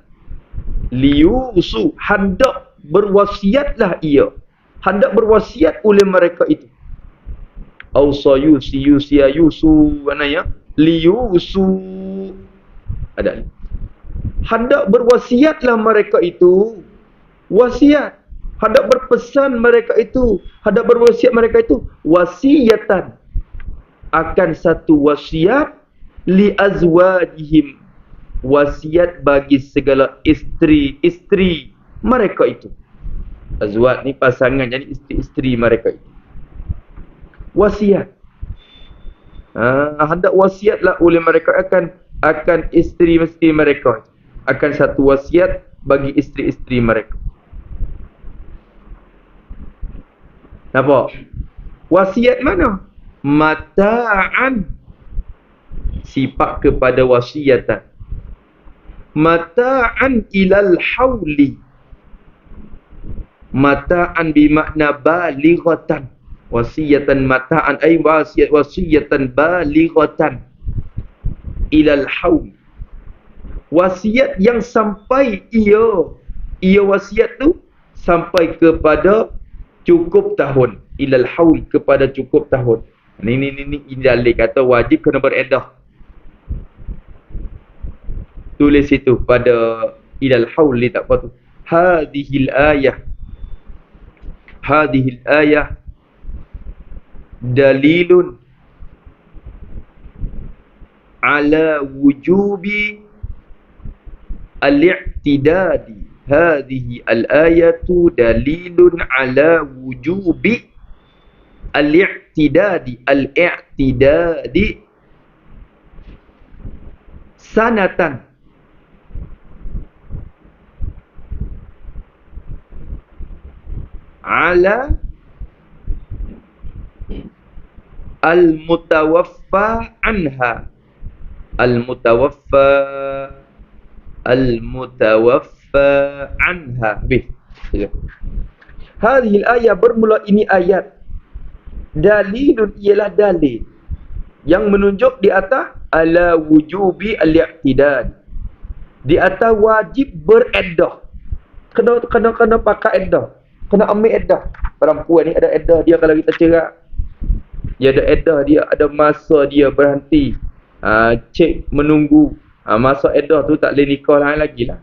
Liyusu, hendak berwasiatlah ia. Hendak berwasiat oleh mereka itu. Ausayu siyusia yusu, maknanya liyusu. Ada. Hendak berwasiatlah mereka itu. Wasiat. Hendak berpesan mereka itu. Hendak berwasiat mereka itu. Wasiyatan. Akan satu wasiat. Li azwajihim. Wasiat bagi segala isteri-isteri mereka itu. Azwaj ni pasangan, jadi isteri-isteri mereka itu. Wasiat. Hendak wasiatlah oleh mereka akan isteri-isteri mereka. Akan satu wasiat bagi isteri-isteri mereka. Nampak? Wasiat mana? Mata'an. Sifat kepada wasiatan. Mata'an ilal hawli. Mata'an bimakna balighatan. Wasiyatan mata'an ay wasiyatan balighatan ilal haul. Wasiat yang sampai ia wasiat tu sampai kepada cukup tahun. Ilal haul, kepada cukup tahun. Ini dalil kata wajib kena beredah. Tulis itu pada ilal haul ni tak apa tu. Hadhil ayah dalilun ala wujubi al-i'tidadi. Hadhihi al-ayatu dalilun ala wujubi al-i'tidadi. Al-i'tidadi sanatan. Ala al-mutawaffa anha. Al-mutawaffa anha. Hadhihi al-ayat, bermula ini ayat. Dalilun, ialah dalil yang menunjuk di atas ala wujubi al-i'tidad. Di atas wajib bereddah. Kena pakai eddah. Kena ambil eddah. Perempuan ni ada eddah dia kalau kita cerak. Dia ada eddah dia, ada masa dia berhenti. Cek menunggu. Masa eddah tu tak boleh nikah lain lagi lah.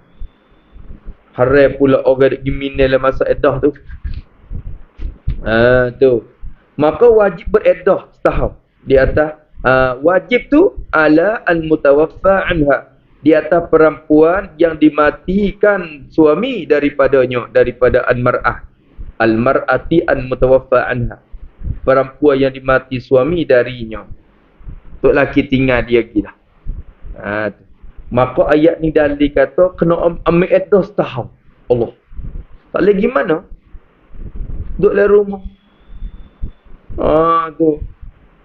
Haram pula orang giminal masa eddah tu. Tu. Maka wajib bereddah setahun. Di atas wajib tu ala al-mutawaffa anha. Di atas perempuan yang dimatikan suami daripadanya, daripada al-mar'ah. Al-mar'ati al-mutawaffa anha. Perempuan yang dimati suami darinya. Tok laki tinggal dia gila. Maka ayat ni dalil kata kena ambil eddah setahun. Allah. Tak boleh gimana? Duduk dalam rumah. Tu.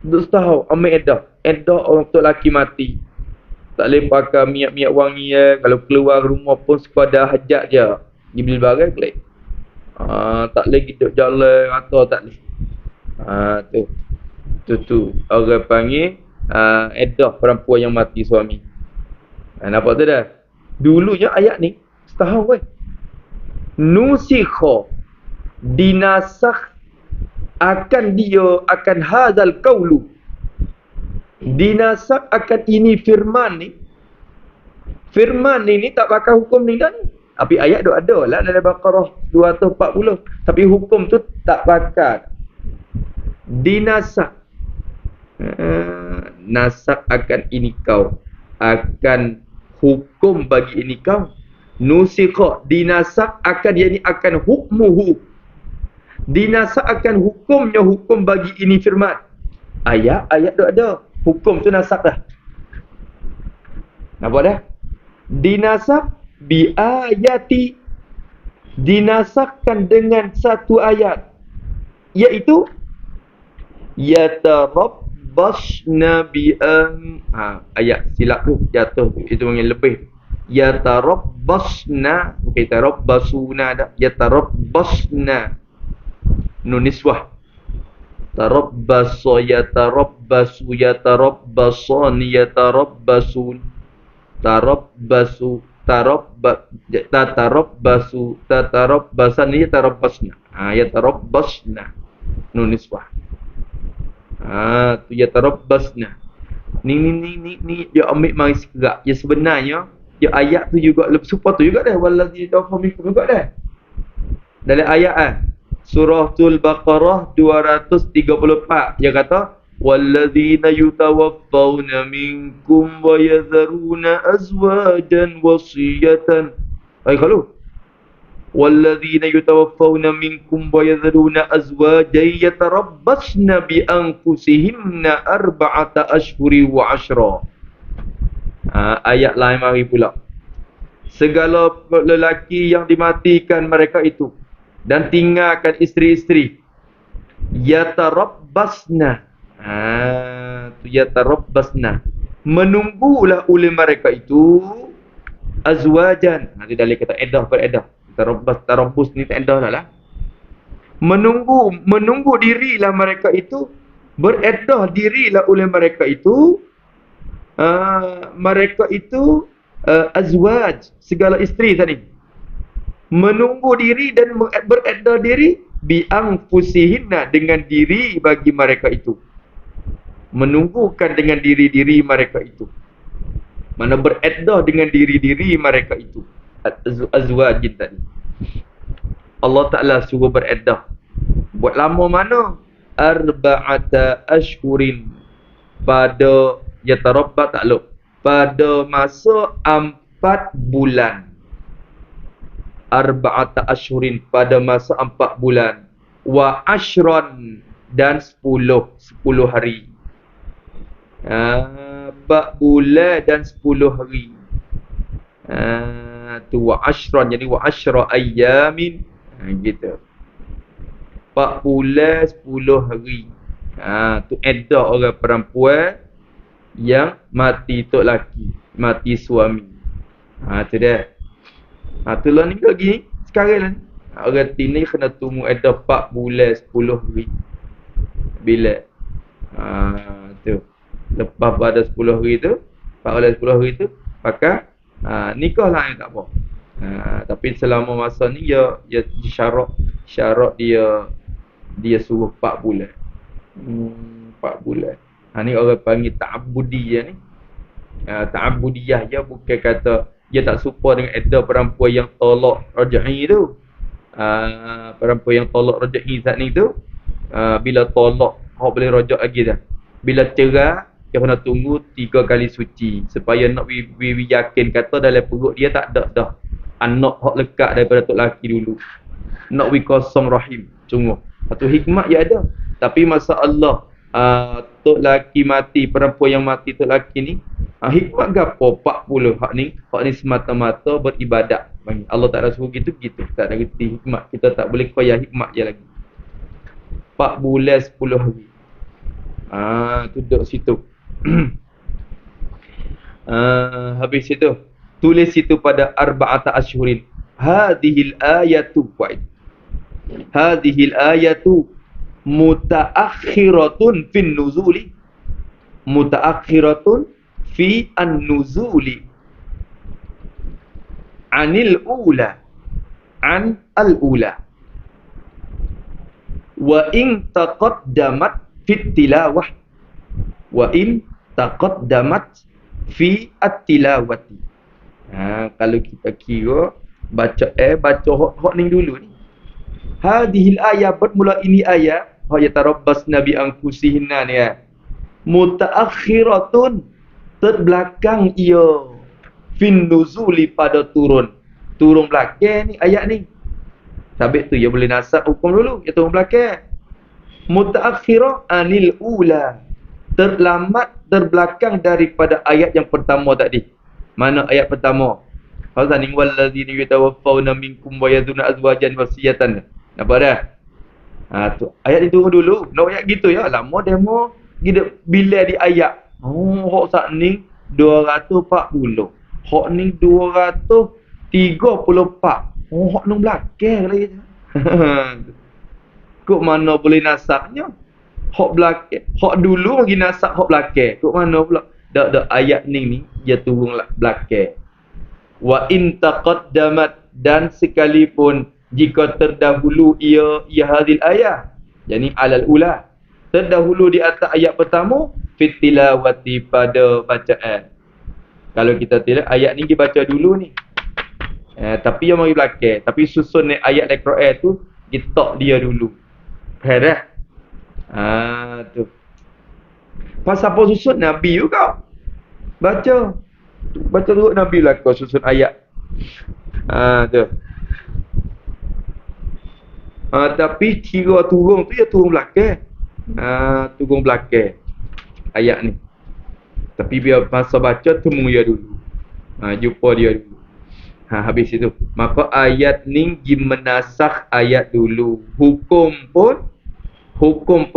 Duduk setahun ambil eddah. Eddah orang tok laki mati. Tak boleh pakai minyak wangi ya. Kalau keluar rumah pun sekadar hajat je. Dia beli barang klik. Tak boleh hidup jalan atau tak boleh. Tu. Orang panggil eddah perempuan yang mati suami. Nampak tu dah? Dulunya ayat ni setahun weh. Nusikha, dinasakh akan hazal qaulu. Dinasak akan ini firman ni. Firman ni tak pakai hukum ni dah ni. Tapi ayat tu ada lah dalam Baqarah 240. Tapi hukum tu tak pakai. Dinasak. Nasak akan ini kau. Akan hukum bagi ini kau. Nusikha, dinasak akan yani akan hukmuhu. Dinasak akan hukumnya, hukum bagi ini firman. Ayat tu ada. Hukum tu nasak dah. Nampak dah? Dinasak bi ayati. Dinasakkan dengan satu ayat. Iaitu yatarabbasna bi ayat silap tu jatuh. Itu panggil lebih. Yatarabbasna, bukan tarabbasuna dah. Yatarabbasna. Nun niswah. Tarabbasa yatarabbasu yatarabbasan yatarabbasun. Tarabbasu tatarabbasu tatarabbasan yatarabbasna. Yatarabbasna. Nun niswah. Tu yatarabbasna. Ni dia ambil mari segerak. Ya sebenarnya ya ayat tu juga lebih supaya tu juga dah wallazi tawafamikum juga dah. Dalam ayat Suratul Baqarah 234 dia kata wallazina yutawaffawna minkum wa yadharuna azwajan wasiyatan. Kalau wallazina yutawaffawna minkum wa yadharuna azwajan yatarabbasna bi anfusihinna arba'ata ashhuri wa ashra. Ayat lain mari pula. Segala lelaki yang dimatikan mereka itu dan tinggalkan isteri-isteri yatarabbasna. Tu yatarabbasna. Menunggulah oleh mereka itu azwajan. Nanti dalil kata edah beredah. Tarabbus ni tak edah dah lah. Menunggu dirilah mereka itu, beredah dirilah oleh mereka itu azwaj, segala isteri tadi. Menunggu diri dan beredah diri bi anfusihinna, dengan diri bagi mereka itu. Menunggukan dengan diri-diri mereka itu. Mana beredah dengan diri-diri mereka itu. Azwajin tadi. Allah Ta'ala suruh beredah. Buat lama mana? Arba'ata ashhurin. Pada yatarabbat takluk. Pada masa 4 bulan. Arba'ata ashhurin, pada masa 4 bulan. Wa ashran, dan 10 hari. 4 bulan dan 10 hari. Tu wa ashran, jadi wa ashra ayyamin. Gitu. 4 bulan 10 hari. Tu iddah orang perempuan yang mati tok laki, mati suami. Tu dah. Tu lah ni lagi sekarang lah ni. Orang tini kena tunggu ada 4 bulan 10 hari. Bila? Tu. Lepas pada 10 hari tu, 4 bulan 10 hari tu, maka nikah lah yang tak apa. Tapi selama masa ni dia syarat dia suruh 4 bulan. 4 bulan. Ni orang panggil ta'abudiyah ni. Ta'abudiyah dia bukan kata dia tak serupa dengan iddah perempuan yang tolak raj'i tu. Perempuan yang tolak raj'i saat ni tu, bila tolak hak boleh rajak lagi dah. Bila cerai dia kena tunggu 3 kali suci supaya nak yakin kata dalam perut dia tak ada dah anak hak lekat daripada tok laki dulu. Nak kosong rahim. Sungguh. Satu hikmah dia ada. Tapi masalah tok laki mati, perempuan yang mati tok laki ni, hikmah gapo 40 hak ni semata-mata beribadat. Allah tak ada suruh gitu. Tak ada reti hikmah. Kita tak boleh koyah hikmah je lagi. 4 bulan 10 hari. Tu duduk situ. Habis itu tulis situ pada arba'ata ashhurin. Hadhil ayatu mutaakhiratun fin nuzuli. Mutaakhiratun fi an-nuzuli anil ula, an al-ula, wa in taqaddamat fit tilawah, wa in taqaddamat fi at-tilawati. Kalau kita kira baca hak ni dulu ni. Hadhil ayat, bermula ini ayat yatarabbasna bi anfusihinna ni. Mutaakhiratun, terbelakang ia, fin nuzuli, pada turun belakang ni ayat ni. Sabit tu dia boleh nasab hukum dulu, dia turun belakang. Mutaakhirah anil ula, terlambat, terbelakang daripada ayat yang pertama tadi. Mana ayat pertama? Fazanin wallazina yatawaffawna minkum wa yadhuna azwajan wasiyatan. Nampak dah? Tu ayat itu dulu. Nak ayat gitu ya, lama demo bila di ayat. Hak sat ni 240. Hak ni 234. Oh, hak nung belakang lagi. Kok mana boleh nasaknya? Hak belakang, hak dulu bagi nasak hak belakang. Kok mana pula? Dak ayat ni dia turun belakang. Wa in taqaddamat, dan sekalipun jika terdahulu ia hadil ayat. Yani alal ula. Terdahulu di atas ayat pertama fit tilawati, pada bacaan. Kalau kita tidak ayat ni dibaca dulu ni. Tapi yang mari belakang, tapi susun ayat al-Quran tu kita dia dulu. Faham? Tu. Pasal apa susun Nabi juga. Baca dulu Nabi lah kau susun ayat. Tu. Tapi kira turun tu ya turun belakang. Turun belakang ayat ni. Tapi biar masa baca temu dia dulu. Jumpa dia dulu. Habis itu. Maka ayat ni menasakh ayat dulu. Hukum pun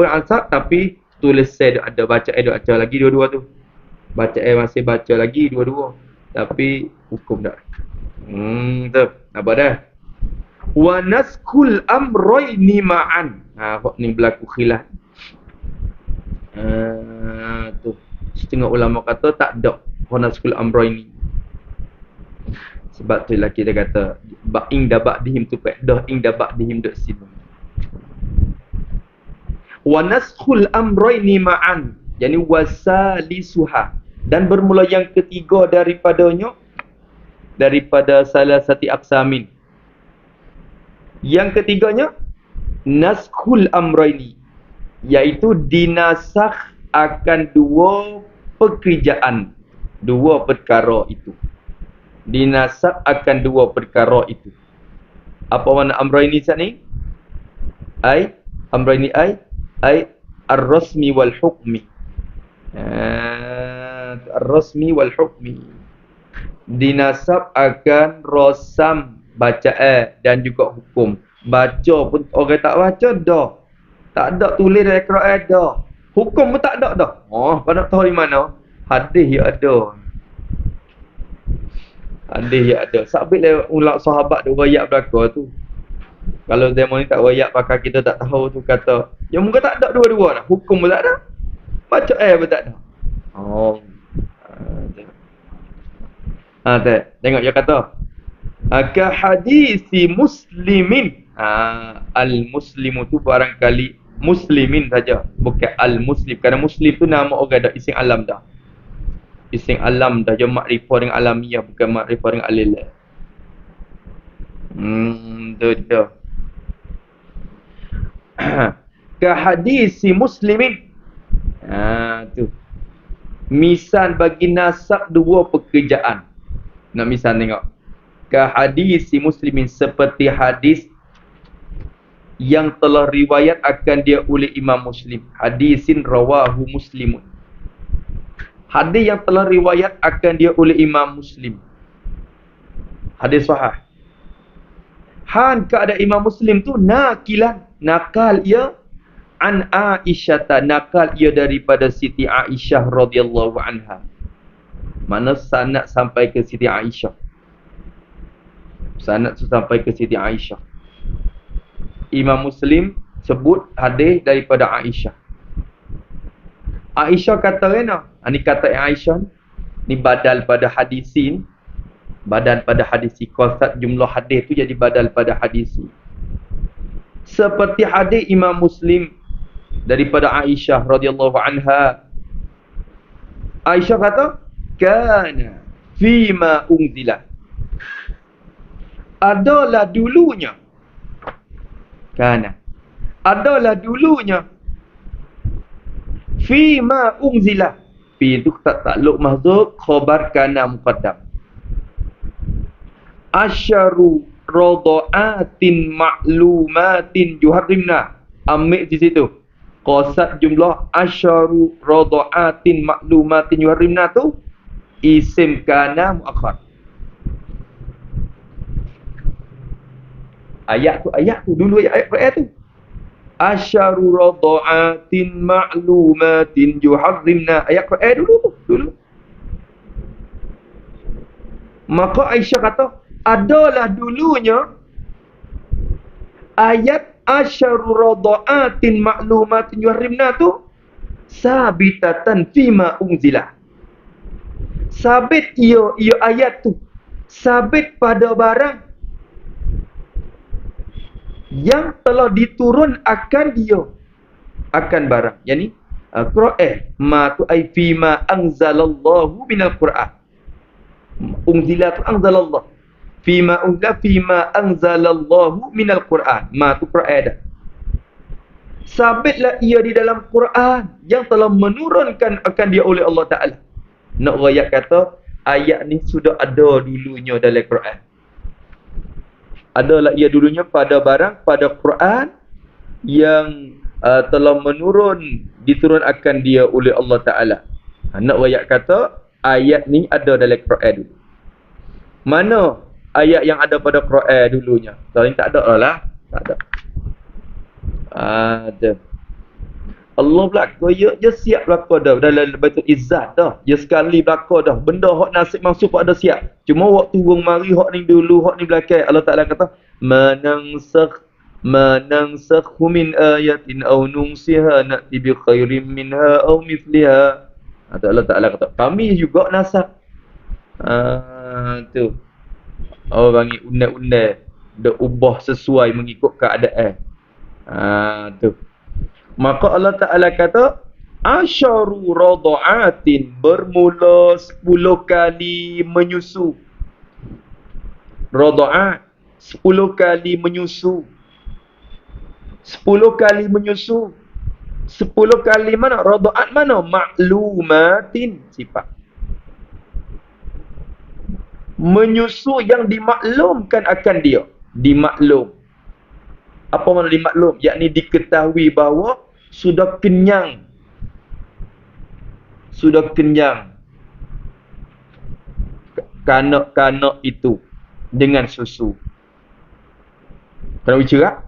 ansat, tapi tulisan ada baca lagi dua-dua tu. Baca masih baca lagi dua-dua. Tapi hukum dah. Tu. Apa dah? Wa naskul amrayni ma'an. Hak ni berlaku khilaf. Tu. Setengah ulama kata tak ada wa naskul amrayni. Sebab tu lah kita kata ing dabak dihim tu dah ing dabak dihim dak sini. Wa naskhul amrayni ma'an, yani wasalisuha, dan bermula yang ketiga daripadanya, daripada salah satu aksamin. Yang ketiganya naskhul amrayni, iaitu dinasakh akan dua pekerjaan, dua perkara itu. Dinasakh akan dua perkara itu. Apa makna amrayni ni? Amrayni ar-rasmi wal hukmi. Ar-rasmi wal hukmi. Dinasab akan rasam bacaan dan juga hukum. Baca pun orang tak baca dah. Tak ada tulis dalam Quran dah. Hukum pun tak ada dah. Pada tahu di mana? Hadis ya ada. Hadis ya ada. Sabitlah ulama sahabat tu royak belaka tu. Kalau demo ni tak royak pakar kita tak tahu tu kata, ya muka tak ada dua-dua dah. Hukum pun tak ada. Baca pun tak ada. Tengok dia kata. Ka hadisi muslimin. Al-muslimu tu barangkali muslimin saja, bukan al-muslim. Kerana muslim tu nama orang dah, isim alam dah. Isim alam dah, dia makrifah dengan alamiah, bukan makrifah dengan alilah. Tu dia. Ka hadisi muslimin. Tu. Misal bagi nasab dua pekerjaan. Nak misal tengok. Ka hadisi muslimin, seperti hadis yang telah riwayat akan dia oleh Imam Muslim. Hadisin rawahu muslimun. Hadis yang telah riwayat akan dia oleh Imam Muslim. Hadis sahih. Keadaan Imam Muslim tu nakilan, nakal ia an Aisyah, nakal ia daripada Siti Aisyah radhiyallahu anha. Mana sanad sampai ke Siti Aisyah. Sanad tu sampai ke Siti Aisyah. Imam Muslim sebut hadis daripada Aisyah. Aisyah kata kena. Ni kata Aisyah ni badal pada hadisin. Badal pada hadisi. Konsep jumlah hadis tu jadi badal pada hadisi. Seperti hadis Imam Muslim daripada Aisyah radhiyallahu anha. Aisyah kata, kana fima unzila. Adalah dulunya. Kana. Adalah dulunya. Fima unzila. Fi itu tak takluk mahdzuf, khabar kana muqaddam. Asyaru radaatin ma'lumatin yuharrimna. Ambil di situ. Qasad jumlah asyaru radaatin ma'lumatin yuharrimna tu isim kana muakhar. Ayat tu dulu ayat Quran tu. Asyaru radaatin ma'lumatin yuharrimna. Ayat Quran dulu. Maka Aisyah kata, adalah dulunya ayat asyaru radha'atin ma'lumatin yuharrimna tu sabitatan fima unzila. Sabit ia ayat tu. Sabit pada barang yang telah diturun akan dia. Akan barang. Yani Quran. Ma tu ay fima anzalallahu minal Quran. Unzila tu anzalallah. Fima unzila fima anzalallahu minal Quran. Ma tu Quran dah. Sabitlah ia di dalam Quran yang telah menurunkan akan dia oleh Allah Ta'ala. Nak rakyat kata, ayat ni sudah ada dulunya dalam Quran. Adalah ia dulunya pada barang, pada Quran yang telah diturun akan dia oleh Allah Ta'ala. Nak rakyat kata, ayat ni ada dalam Quran dulu. Mana ayat yang ada pada Quran dulunya? Kalau ni tak ada lah. Tak ada. Ada. Allah belaka, dia siap belaka dah dalam Baitul Izzat dah. Dia sekali belaka dah. Benda hak nasib masuk pada siap. Cuma waktu turun mari hak ni dulu, hak ni belakang. Allah Taala kata, "Manansakh min ayatin aw nunsiha na'ti bi khairin minha aw mithliha." Allah Taala kata, kami juga nasakh. Tu. Orang ni undang-undang dia ubah sesuai mengikut keadaan. Tu. Maka Allah Ta'ala kata, asyaru radha'atin, bermula 10 kali menyusu. Radha'at, 10 kali menyusu. 10 kali menyusu. 10 kali mana? Radha'at mana? Ma'lumatin, sifat. Menyusu yang dimaklumkan akan dia. Dimaklum. Apa makna dimaklum? Yakni diketahui bahawa sudah kenyang. Sudah kenyang. Kanak-kanak itu dengan susu. Kalau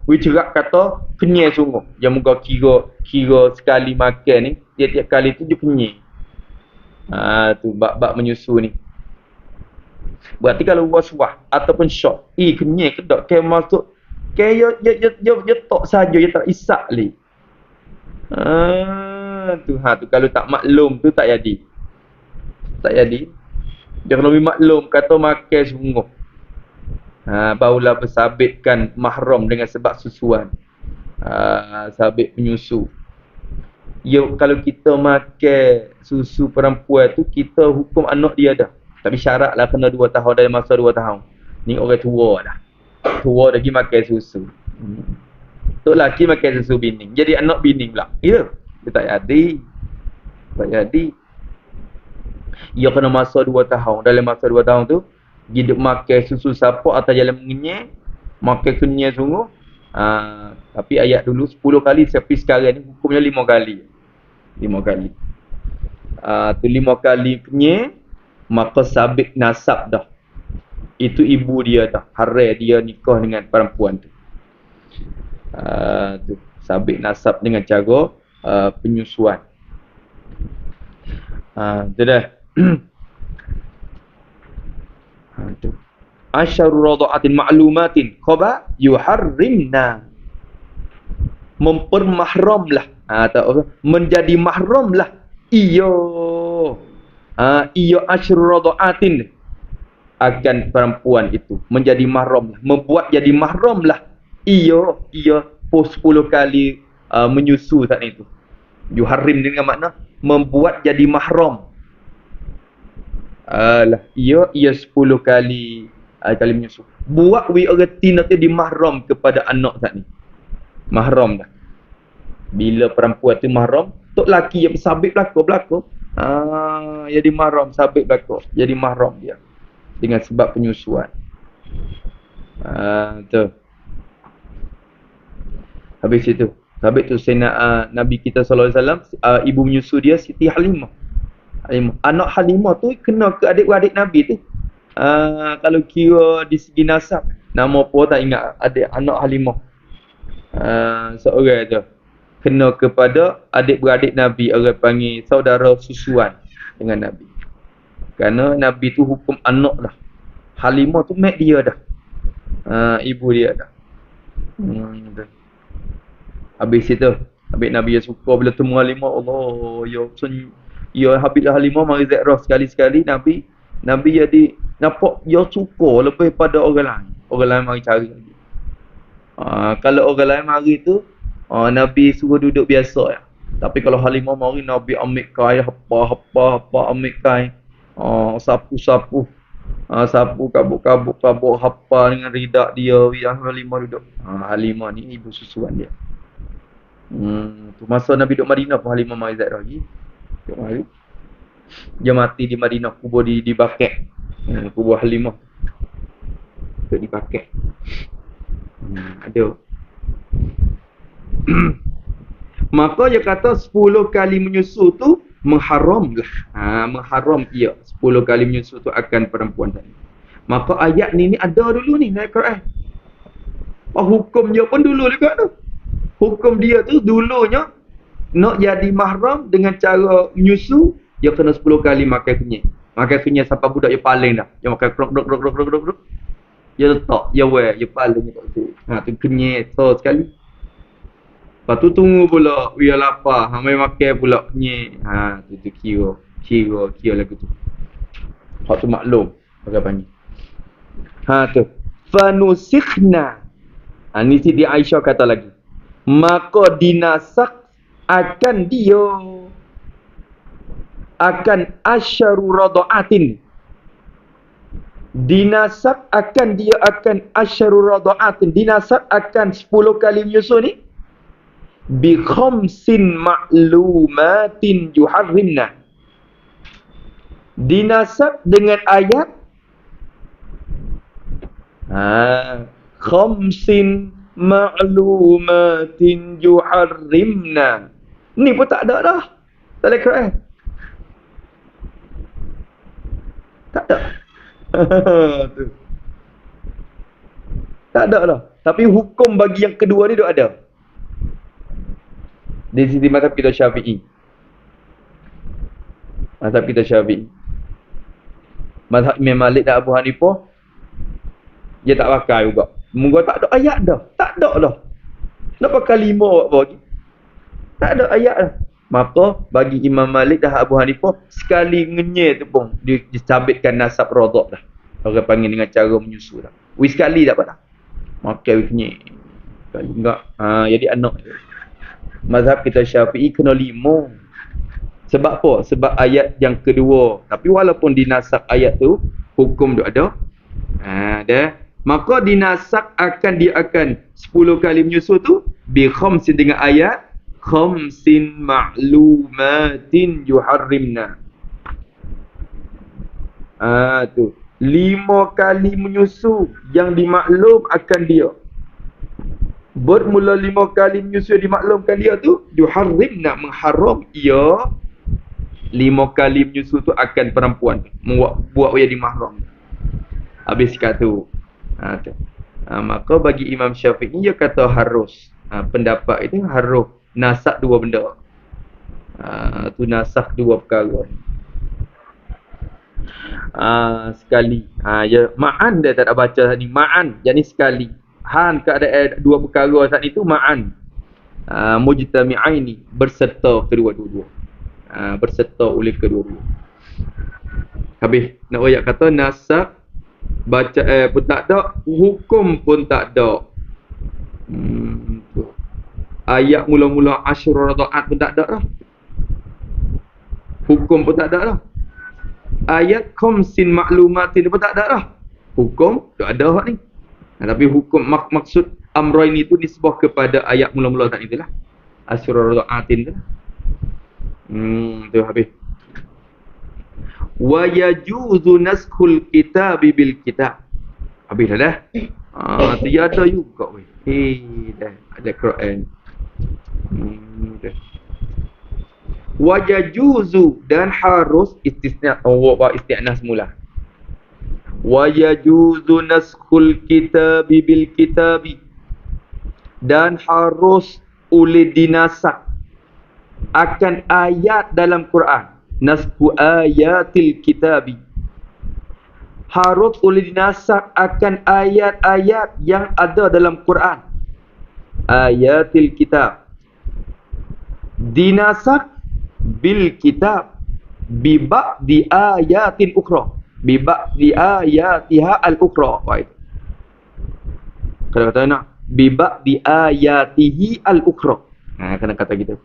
wicerak kata kenyang sungguh. Yang muka kira sekali makan ni, tiap-tiap kali tu dia kenyang. Tu bab menyusu ni. Berarti kalau was-was ataupun syok, kenyang ke tak? Kayak masuk, kayak dia tok saja, dia tak isak li. Tu kalau tak maklum tu tak jadi. Tak jadi. Dia kalau maklum kata makan sungguh. Barulah bersabitkan mahram dengan sebab susuan. Sabit penyusu. Kalau kita makan susu perempuan tu, kita hukum anak dia dah. Tapi syaratlah kena 2 tahun dalam masa 2 tahun. Ni orang tua dah. Tua lagi makan susu. Tok laki makan susu bini. Jadi anak bini pula. Ya. Dia tak jadi. Tak jadi. Ia kena masa 2 tahun. Dalam masa 2 tahun tu, hidup makan susu sapok atau jalan mengenyai. Makan kenyai sungguh. Tapi ayat dulu 10 kali. Tapi sekarang ni hukumnya 5 kali. 5 kali. Tu 5 kali kenyai. Maka sabit nasab dah. Itu ibu dia dah. Harai dia nikah dengan perempuan tu. Tu sabit nasab dengan cara penyusuan. Tu dah. Tu. Asyaru radha'atin ma'lumatin qaba yuharrimna. Mempermahramlah. Menjadi mahramlah. Iyo asyaru radha'atin akan perempuan itu menjadi mahram, membuat jadi mahram lah. Ia 10 kali menyusu saat itu. Yuharrim dengan makna membuat jadi mahram. Ia 10 kali menyusu. Buat orang tu di mahram kepada anak saat ni. Mahram dah. Bila perempuan tu mahram, tok laki yang sabit belako. Jadi mahram, sabit belako. Jadi mahram dia. Dengan sebab penyusuan. Tu. Habis itu. Habis tu Nabi kita SAW, ibu menyusu dia Siti Halimah. Anak Halimah tu kena ke adik-adik Nabi tu. Kalau kira di segi nasab, nama apa tak ingat, anak Halimah. Seorang tu. Kena kepada adik-beradik Nabi, orang panggil saudara susuan dengan Nabi. Kerana Nabi tu hukum anak lah. Halimah tu mak dia dah. Ibu dia dah. Tu. Habis itu, habis Nabi yang suka bila temu Halimah, Allah, ya habislah Halimah mari ziarah sekali-sekali Nabi jadi nampak dia suka lebih pada orang lain. Orang lain mari cari lagi. Kalau orang lain mari tu, Nabi suruh duduk biasa ya. Tapi kalau Halimah mari Nabi ambil kain apa ambil kain. Sapu-sapu. Sapu kabuk-kabuk hapa dengan ridak dia yang Halimah duduk. Halimah ni ibu susuan dia. Tu masa Nabi duduk Madinah pun Halimah mari ziarah lagi. Duduk mari. Dia mati di Madinah, kubur di Baqi'. Kubur Halimah. Duduk di Baqi'. Ada. Maka dia kata 10 kali menyusu tu mengharam lah. Mengharam ia 10 kali menyusu tu akan perempuan tadi. Maka ayat ni ada dulu ni dalam Quran. Hukum dia pun dulu juga tu. Hukum dia tu dulunya nak jadi mahram dengan cara menyusu, dia kena 10 kali makan kenyit. Makan kenyit sampai budak dia paling dah. Dia makan krok. Dia letak, dia wear, dia paling kat situ. Tu kenyit so sekali. Lepas tu tunggu pula, dia lapar, mai makan pula kenyit. Tu kira lagu tu. Hak tu maklum, pakai panggil. Tu. Fanusikhna. Ni Siti Aisyah kata lagi. Maka dinasak akan dia akan asyaru rada'atin. Dinasak akan dia akan asyaru rada'atin. Dinasak akan 10 kali menyusu ni bi khamsin ma'lumatin yuharrimna. Dinasak dengan ayat khamsin ma'lumatin yuharrimna. Ni pun tak ada dah dalam Quran. Tak ada. Tu. Tak ada dah. Tapi hukum bagi yang kedua ni duk ada. Di sisi mazhab kita Syafi'i. Mazhab kita Syafi'i. Mazhab Imam Malik dan Abu Hanifah dia tak pakai juga. Moga tak ada ayat dah. Tak ada dah. Nak pakai 5 apa lagi? Tak ada ayat dah. Maka bagi Imam Malik dan Abu Hanifah sekali ngenyek tu pun disabitkan nasab radha' dah. Orang panggil dengan cara menyusu dah. Sekali tak apa dah. Makan kenyek. Sekali enggak. Jadi anak dia. Mazhab kita Syafi'i kena 5. Sebab apa? Sebab ayat yang kedua. Tapi walaupun dinasab ayat tu, hukum tu ada. Dah. Maka dinasak dia akan 10 kali menyusu tu bi khamsin dengan ayat khamsin ma'lumatin yuharrimna. Tu 5 kali menyusu yang dimaklum akan dia. Bermula 5 kali menyusu dimaklumkan dia tu yuharrimna, mengharam ia 5 kali menyusu tu akan perempuan, buat dia dimahram. Habis kat tu. Maka bagi Imam Syafi'i dia kata harus. Pendapat itu harus nasak 2 benda. Tu nasak 2 perkara. Sekali. Ya ma'an dia tak ada baca tadi. Ma'an. Jadi sekali. Han keadaan 2 perkara saat itu ma'an. Mujtami'aini, berserta kedua-dua. Berserta oleh kedua-dua. Habis nak ayat kata nasak baca pun tak ada, hukum pun tak ada. Ayat mula-mula asyur rada'at pun tak ada dah. Hukum pun tak ada dah. Ayat khamsin ma'lumatin pun tak ada dah. Hukum tak ada hak ni. Tapi hukum maksud amrain itu nisbah kepada ayat mula-mula tadi itulah. Asyur rada'atin tu. Tu habis. Wa yajuzu naskhul kitabi bil kitab. Habis dah. Tiada juga weh. Dah ada Quran. Wa yajuzu, dan harus istisna isti'nah semula. Wa yajuzu naskhul kitabi bil kitabi, dan harus oleh dinasak akan ayat dalam Quran. Nasku ayatil kitabi, harus oleh dinasakh akan ayat-ayat yang ada dalam Quran. Ayatil kitab. Dinasakh bil kitab bi ba'di ayatin ukhra. Bi ba'di ayatiha al-ukhra. Baik. Kalau kata nak bi ba'di ayatihi al-ukhra. Kena kata gitu.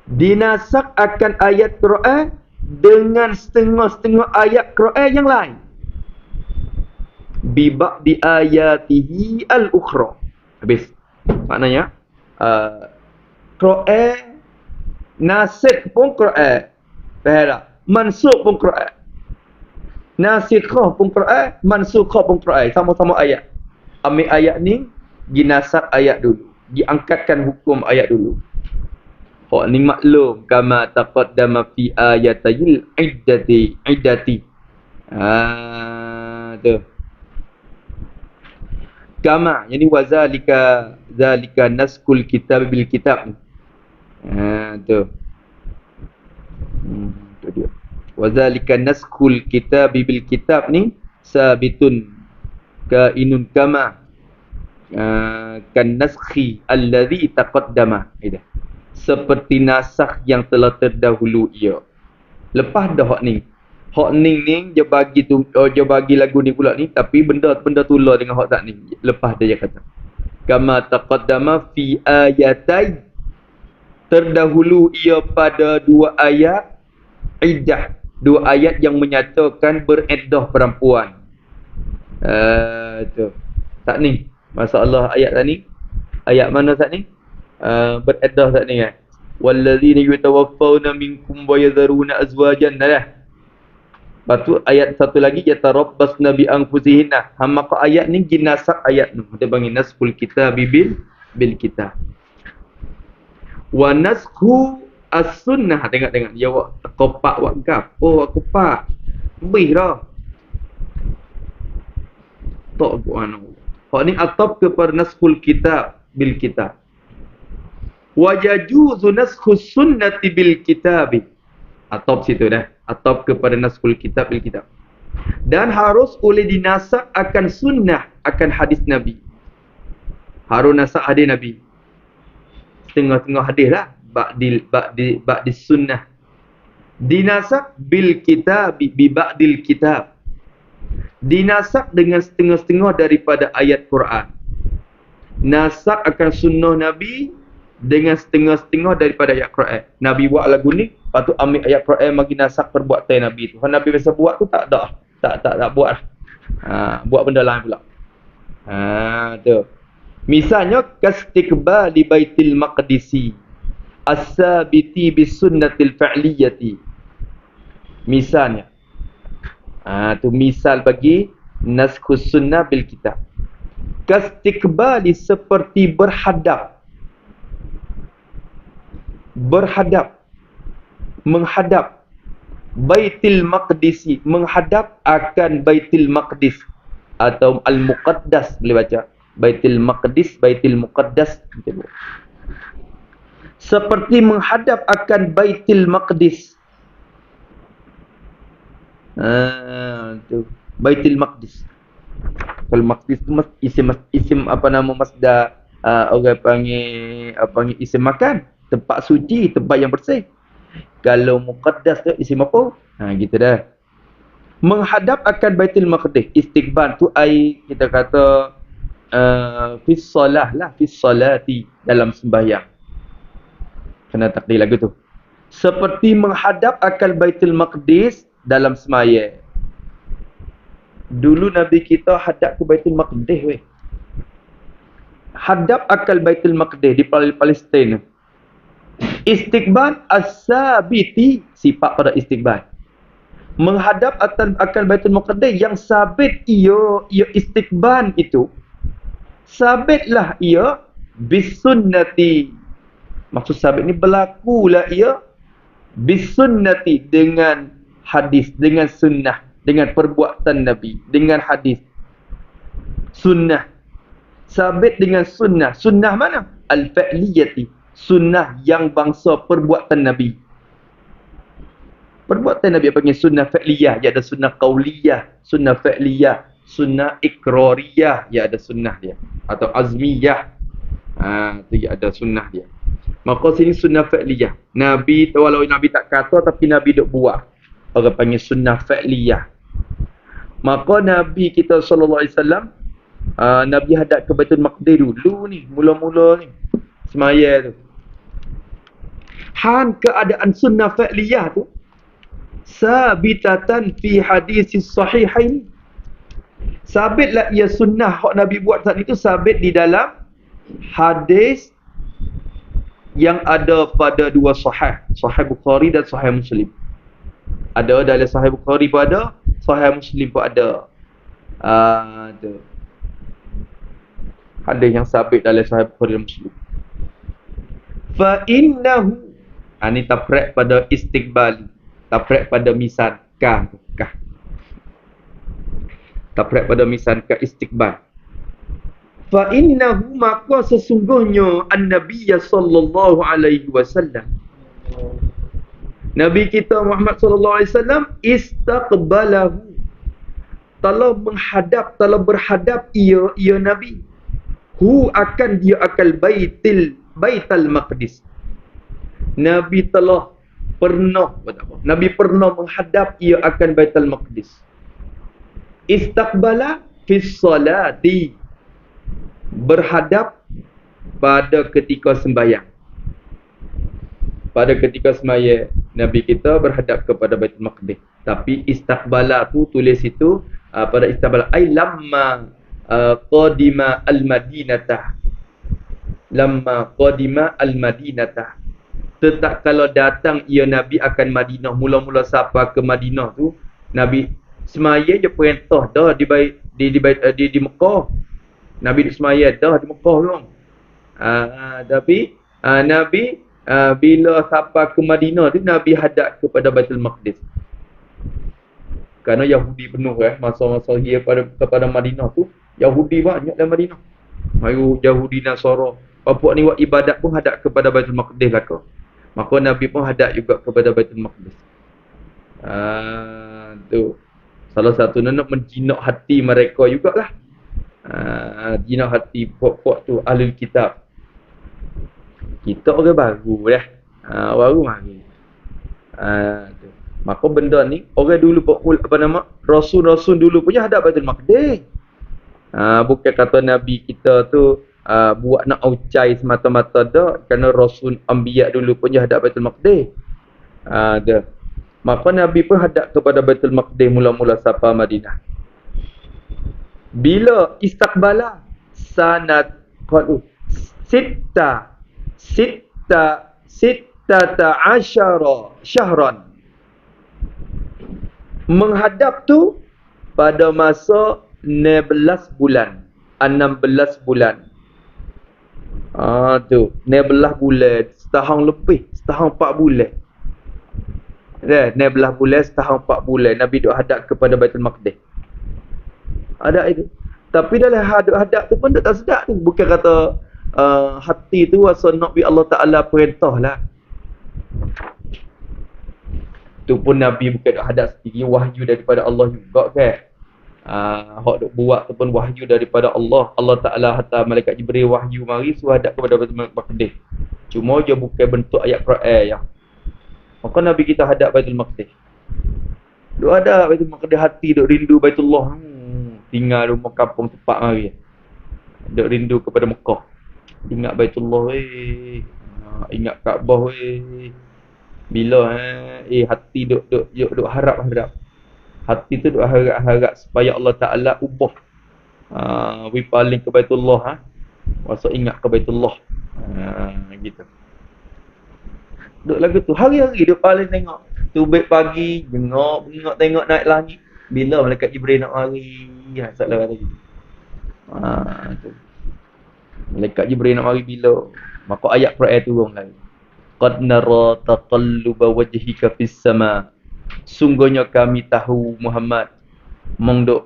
Dinasakh akan ayat Quran dengan setengah-setengah ayat Quran yang lain. Bi ba'di ayatihi al-ukhra. Habis. Maknanya Quran nasikh pun Quran. Faham tak? Mansukh pun Quran. Nasikhah pun Quran, mansukhah pun Quran. Sama-sama ayat. Ambil ayat ni, dinasakh ayat dulu. Diangkatkan hukum ayat dulu. Hak ni maklum kama taqaddama fi ayatayil iddati. Tu. Kama, yani zalika naskul kitab bil kitab. Tu. Tu dia. Wazalika naskul kitab bil kitab ni sabitun kainun kama kan naskhi alladhi taqaddama. Itu. Seperti nasakh yang telah terdahulu ia. Lepas dah hak ni. Hak ni dia bagi tu dia bagi lagu ni pula ni tapi benda tular dengan hak tak ni. Lepas dia kata kama taqaddama fi ayatai, terdahulu ia pada dua ayat iddah, dua ayat yang menyatakan beriddah perempuan. Tu. Tak ni. Masalah ayat tadi. Ayat mana tak ni? Beriddah tak ni kan? Wallazina yatawaffawna minkum wa yadharuna azwajan. Dah. Lepas tu ayat satu lagi yatarabbasna bi anfusihinna. Maka ayat ni jinasakh ayat tu. Dia panggil naskul kitab bil kitab. Wa naskhu as-sunnah. Tengok dia awak kopak wak gap. Oh aku pak. Lebih dah. Tak buano. Hak ni atap kepada naskhul kitab bil kitab. Wa yajuzu naskhus sunnati bil kitab. Atap situ dah. Atap kepada naskhul kitab bil kitab. Dan harus oleh dinasakh akan sunnah, akan hadis Nabi. Harus nasakh hadis Nabi. Setengah-setengah hadis lah. Ba'di sunnah. Dinasakh bil kitab bi ba'dil kitab. Dinasakh dengan setengah-setengah daripada ayat Quran. Nasakh akan sunnah Nabi dengan setengah-setengah daripada ayat Quran. Nabi buat lagu ni, lepas tu ambil ayat Quran bagi nasakh perbuatan Nabi tu. Kalau Nabi biasa buat tu tak ada. Tak buat. Buat benda lain pula. Tu. Misalnya kastiqbal di Baitul Maqdisi as-sabiti bis sunnatil fa'liyati. Misalnya. Tu misal bagi naskhus sunnah bil kitab. Kastiqbali seperti berhadap. Menghadap Baitul Maqdisi, menghadap akan Baitul Maqdis atau Al-Muqaddas boleh baca. Baitul Maqdis, Baitul Muqaddas. Seperti menghadap akan Baitul Maqdis. Tu Baitul Maqdis. Kalau Maqdis tu isim apa nama masdar, orang panggil isim makan, tempat suci, tempat yang bersih. Kalau Muqaddas tu isim apa? Gitu dah. Menghadap akan Baitul Maqdis, istiqbal tu ai kita kata fi solah lah, fi solati, dalam sembahyang. Kena takdir lagu tu. Seperti menghadap akan Baitul Maqdis dalam semaya. Dulu Nabi kita hadap ke Baitul Maqdis weh. Hadap akal Baitul Maqdis di Palestin. Istiqbal as-sabiti, sifat pada istiqbal. Menghadap akal Baitul Maqdis yang sabit ia istiqbal itu. Sabitlah ia bisunnati. Maksud sabit ni berlakulah ia bisunnati, dengan hadis, dengan sunnah, dengan perbuatan Nabi, dengan hadis. Sunnah. Sabit dengan sunnah. Sunnah mana? Al-fa'liyati. Sunnah yang bangsa perbuatan Nabi. Perbuatan Nabi panggil sunnah fi'liyah, ya ada sunnah qauliyah, sunnah fi'liyah, sunnah ikrariyah, ya ada sunnah dia. Atau azmiyah. Tu ya ada sunnah dia. Maka sini sunnah fi'liyah. Nabi, walau Nabi tak kata tapi Nabi duk buat. Orang panggil sunnah fi'liyah. Maka Nabi kita sallallahu alaihi wasallam Nabi hadap ke Baitul Maqdis dulu ni, mula-mula ni. Semaya tu. Han keadaan sunnah fi'liyah tu sabitatan fi hadis sahihain. Sabitlah ia sunnah hak Nabi buat saat itu sabit di dalam hadis yang ada pada dua sahih, Sahih Bukhari dan Sahih Muslim. Ada dalam Sahih Bukhari pun ada, Sahih Muslim pun ada. Tu. Hadis yang sabit dalam Sahih Bukhari dan Muslim. Fa innahu ni taprek pada istiqbali. Taprek pada misan kah. Taprek pada misan kah istiqbal. Fa innahu maka sesungguhnya an-nabiy sallallahu alaihi wasallam Nabi kita Muhammad sallallahu alaihi wasallam istaqbalahu telah menghadap, telah berhadap ia Nabi akan dia akal Baitul Maqdis. Nabi telah pernah Nabi pernah menghadap ia akan Baitul Maqdis. Istaqbala fi salati, berhadap pada ketika sembahyang. Pada ketika sembahyang Nabi kita berhadap kepada Baitul Maqdis. Tapi istaqbala tu tulis itu pada istaqbala ai lamma qadima al-Madinatah. Lamma qadima al-Madinatah. Tetap kalau datang ia Nabi akan Madinah, mula-mula sampai ke Madinah tu Nabi semaya je perintah dah di Mekah. Nabi di semaya dah di Mekah belum. Tapi Nabi bila sampai ke Madinah tu Nabi hadap kepada Baitul Maqdis. Kerana Yahudi penuh masa-masa dia kepada Madinah tu Yahudi banyak dalam Madinah. Mayu Yahudi Nasara. Apa ni buat ibadat pun hadap kepada Baitul Maqdis lah kau. Maka Nabi pun hadap juga kepada Baitul Maqdis. Tu. Salah satu nak menjinak hati mereka jugalah. Jinak hati puak-puak tu Ahlul Kitab. Kita orang baru dah. Baru mari. Tu. Maka benda ni orang dulu apa nama? Rasul-rasul dulu punya hadap Baitul Maqdis. Bukan kata Nabi kita tu buat nak aucai semata-mata dah, kerana Rasul Anbiya dulu pun dia hadap Baitul Maqdis. Maka Nabi pun hadap kepada Baitul Maqdis mula-mula sampai Madinah. Bila istaqbala sanad qalu sittata asyara syahran. Menghadap tu pada masa 16 bulan. 16 bulan. Tu 16 bulan, setahun lebih, setahun 4 bulan. 16 bulan, setahun 4 bulan Nabi duk hadap kepada Baitul Maqdis. Ada itu. Tapi dalam hadap tu pun tak sedap tu. Bukan kata hati tu rasa nak bi Allah Taala perintah lah. Tu pun Nabi bukan duk hadap sendiri, wahyu daripada Allah juga kan. Hak duk buat tu pun wahyu daripada Allah. Allah Taala hantar malaikat Jibril wahyu mari suruh hadap kepada Baitul Maqdis. Cuma je bukan bentuk ayat Quran ya. Maka Nabi kita hadap Baitul Maqdis. Duk hadap Baitul Maqdis, hati duk rindu Baitullah. Tinggal rumah kampung tepat mari. Duk rindu kepada Mekah. Ingat Baitullah ingat Kaabah Bila hati duk harap-harap. Hati tu duk harap-harap supaya Allah Ta'ala ubah. Paling ke Baitullah. Masa ingat ke Baitullah. Gitu. Duk lagu tu. Hari-hari duk paling tengok. Tubik pagi. Bengok tengok naik langit. Bila malaikat Jibril nak mari. Salah kata gitu. Tu. Malaikat Jibril nak mari bila. Maka ayat Quran turun lagi. Qad nara taqalluba wajhika fis sama'. Sungguhnya kami tahu Muhammad mengduk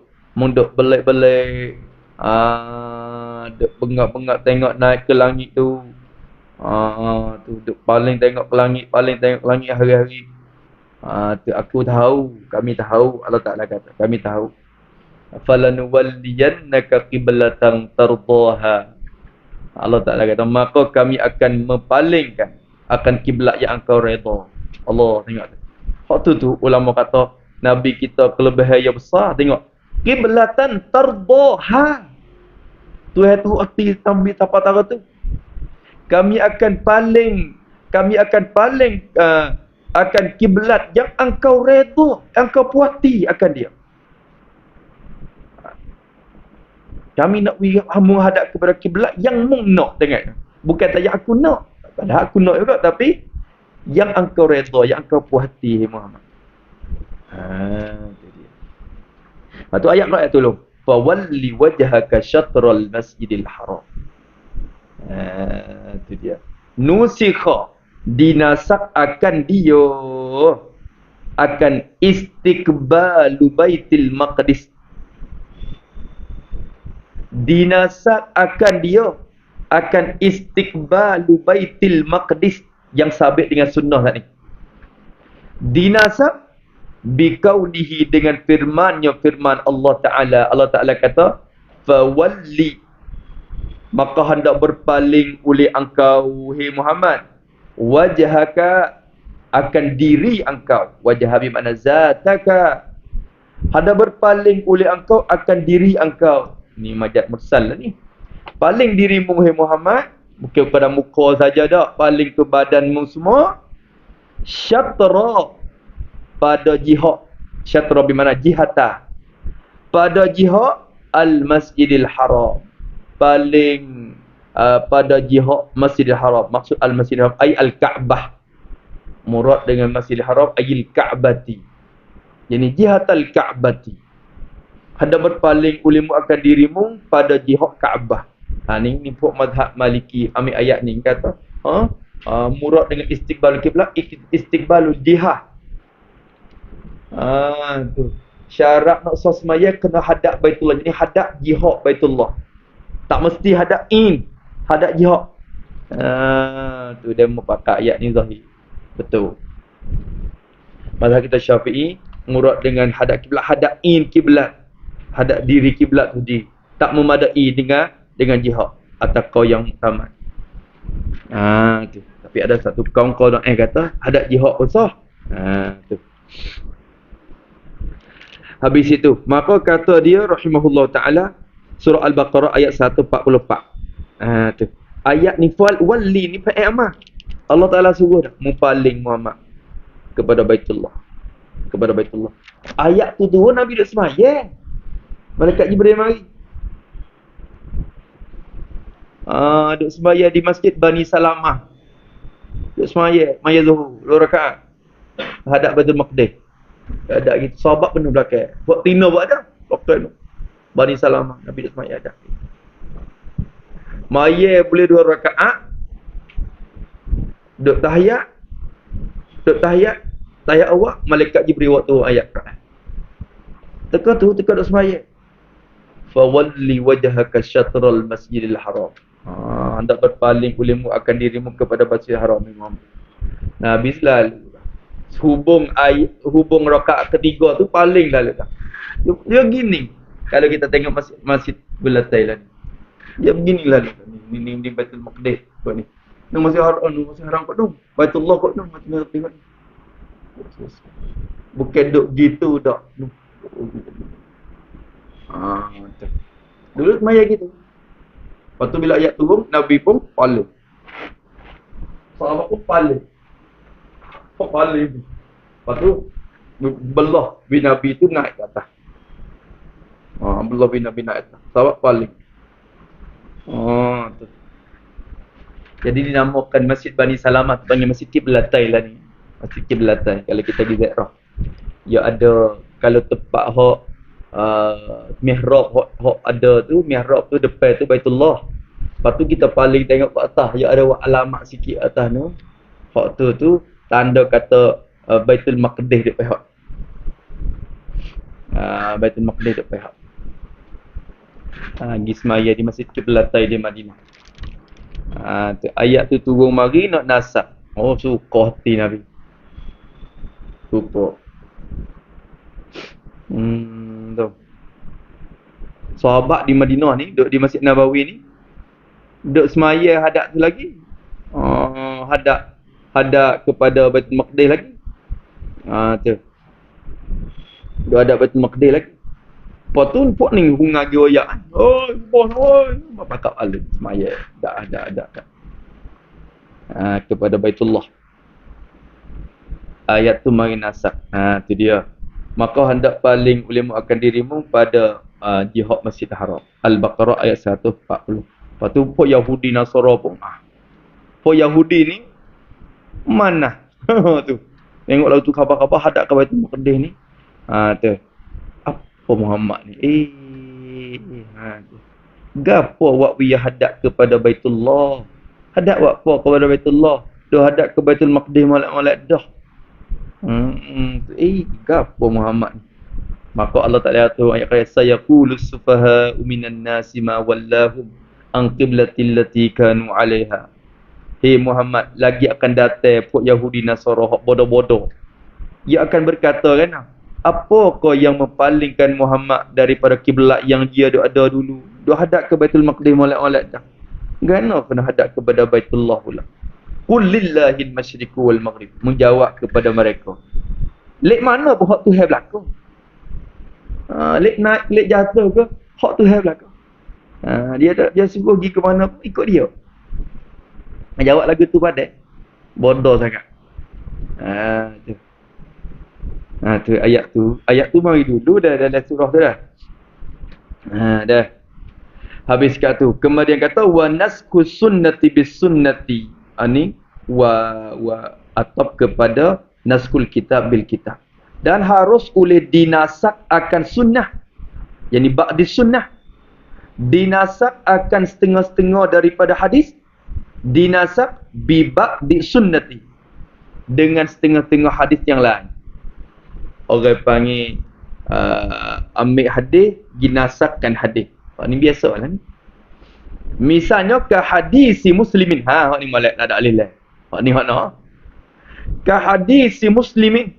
belik-belik duk bengak-bengak tengok naik ke langit tu. Tu duk paling tengok ke langit hari-hari. Tu aku tahu, kami tahu, Allah Ta'ala kata, kami tahu. Falanuwalliyannaka qiblatan tardaha. Allah Ta'ala kata, maka kami akan mempalingkan akan kiblat yang engkau redha. Allah tengok. Waktu tu ulama kata Nabi kita kelebihan yang besar, tengok. Qiblatan tardaha. Tuhan tu erti ambil tapa-tapa tu. Kami akan paling akan kiblat yang engkau redha, engkau puati akan dia. Kami nak menghadap kepada kiblat yang mung nak tengok. Bukan tak yang aku nak. Padahal aku nak juga, tapi yang engkau redha, yang engkau puati, Muhammad. Itu dia. Lepas tu ayat tolong. Fawalli wajhaka syatral masjidil haram. Itu dia. Nusikha, dinasak akan dia, akan istiqbalu baitil maqdis. Dinasak akan dia, akan istiqbalu baitil maqdis, yang sabit dengan sunnah tadi. Dinasak biqaulihi, dengan firman-Nya, firman Allah Ta'ala. Allah Ta'ala kata, fawalli, maka hendak berpaling oleh engkau, hai Muhammad, wajhaka, akan diri engkau. Wajah bermakna zataka, hendak berpaling oleh engkau akan diri engkau. Ni majaz mursal lah ni. Paling dirimu, hai Muhammad, bukan pada muka saja dak, paling ke badanmu semua. Syatra, pada jihad. Syatra bermakna jihata, pada jihad al-masjidil haram, paling pada jihad Masjidil Haram. Maksud al-Masjidil Haram ay al-Ka'bah. Murad dengan Masjidil Haram ayil Ka'bati. Jadi jihad al-Ka'bati, hendak berpaling olehmu akan dirimu pada jihad Ka'bah. Ni pun mazhab Maliki ambil ayat ni kata, murad dengan istiqbalul kiblat, istiqbalul jihad. Tu syarat nak semaya kena hadap Baitullah. Jadi hadap jihad Baitullah, tak mesti hadap hadap jihad. Tu dia pakai ayat ni zahir. Betul. Mazhab kita Syafi'i murad dengan hadap kiblat, hadap kiblat, hadap diri kiblat tu di, tak memadai dengan jihad atau kau yang muktamad. Tu. Tapi ada satu kaum kata hadap jihad pun sah. Tu. Habis itu, maka kata dia rahimahullah taala, surah Al-Baqarah ayat 144. Tu. Ayat ni wali ni fa'il amah. Allah Taala suruh dah mupaling Muhammad kepada Baitullah. Kepada Baitullah. Ayat tu turun Nabi duk sembahyang. Malaikat Jibril mari. Duk sembahyang di Masjid Bani Salamah. Duk sembahyang maya Zuhur 2 rakaat. Hadap Baitul Maqdis. Ada gitu sahabat penuh belakang. Buat tina buat ada. Belakang Bani Salamah Nabi duk sembahyang ada. Maya boleh 2 rakaat. Duk tahiyat. Tahiyat awak malaikat Jibril waktu ayat Quran. Teka duk sembahyang. Fawalli wajhaka syatral masjidil haram. Hendak berpaling olehmu akan dirimu kepada Masjidil Haram, Imam. Nabi selalu hubung rakaat ketiga tu paling lalu tak. Dia gini. Kalau kita tengok masjid Bulatai lah ni. Dia begini lalu. Ni Baitul Maqdis kot ni. Ni Masjid Haram kot tu. Baitullah kot tu macam tengok. Bukan duk gitu dak. Dulu semaya gitu. Lepas tu bila ayat turun, Nabi pun paling. Sahabat pun paling. Lepas tu belah bin Nabi tu naik ke atas. Belah bin Nabi naik atas. Sahabat paling. Tu. Jadi dinamakan Masjid Bani Salamah, panggil Masjid Qiblatai lah ni. Masjid Qiblatai kalau kita di Zairah. Ya ada, kalau tempat mihrab ada tu, mihrab tu depan tu Baitullah. Lepas tu kita paling tengok ke atas, ya ada alamat sikit atas tu. Hak tu tanda kata Baitul Maqdis dekat pihak. Baitul Maqdis dekat pihak. Gismaya di Masjid Qiblatai di Madinah. Tu ayat tu turun mari nak nasab. Suka hati Nabi. Pupuk. Tu. Sahabat di Madinah ni, duduk di Masjid Nabawi ni, duduk semaya hadap tu lagi. Hadap kepada Baitul Maqdis lagi. Tu. Duduk hadap Baitul Maqdis lagi. Lepas tu, pok ni hunga gioyak. Oi, bos, oi. Bapak tak alim semaya. Ada. Kepada Baitullah. Ayat tu mari nasak. Tu dia. Maka hendak paling ulama akan dirimu pada jihad Masjid Haram. Al-Baqarah ayat 140. Lepas tu pok Yahudi Nasara pun. Pok Yahudi ni mana? Tu. Tengoklah tu khabar-khabar hadap ke Baitul Maqdis ni. Tu. Apa Muhammad ni? Gapo wak we hadap kepada Baitullah? Hadap wak apa kepada Baitullah? Dah hadap ke Baitul Maqdis molek-molek dah. Gapo Muhammad ni? Maka Allah Taala tu ayat kaya sayaqulu sufaha minan nasi ma wallahum an qiblatil lati kanu 'alaiha. Hei Muhammad, lagi akan datang pok Yahudi Nasara hak bodoh-bodoh. Ia akan berkata kan, apakah yang mempalingkan Muhammad daripada kiblat yang dia ada dulu? Dia hadap ke Baitul Maqdis molek-molek dah. Gana kena hadap kepada Baitullah pula. Qul lillahil masyriqu wal maghrib. Menjawab kepada mereka. Lek mana pun hak Tuhan berlaku? Lek naik, lek jatuh ke? Hak Tuhan berlaku. Dia suruh pergi ke mana pun ikut dia. Jawab lagu tu padat. Bodoh sangat. Tu. Tu ayat tu. Ayat tu mari dulu dah dalam surah tu dah. Dah. Habis kat tu. Kemudian kata wa nasku sunnati bis sunnati. Ani wa atap kepada naskul kitab bil kitab. Dan harus oleh dinasak akan sunnah. Yani ba'di sunnah. Dinasak akan setengah-setengah daripada hadis. Dinasak bi ba'di sunnati. Dengan setengah-setengah hadis yang lain. Orang panggil ambil hadis, dinasakkan hadis. Ini biasa lah ni. Misalnya ke hadis muslimin. Hak ni malak ada alih lah. Hak ni hak nak. Ke hadis muslimin.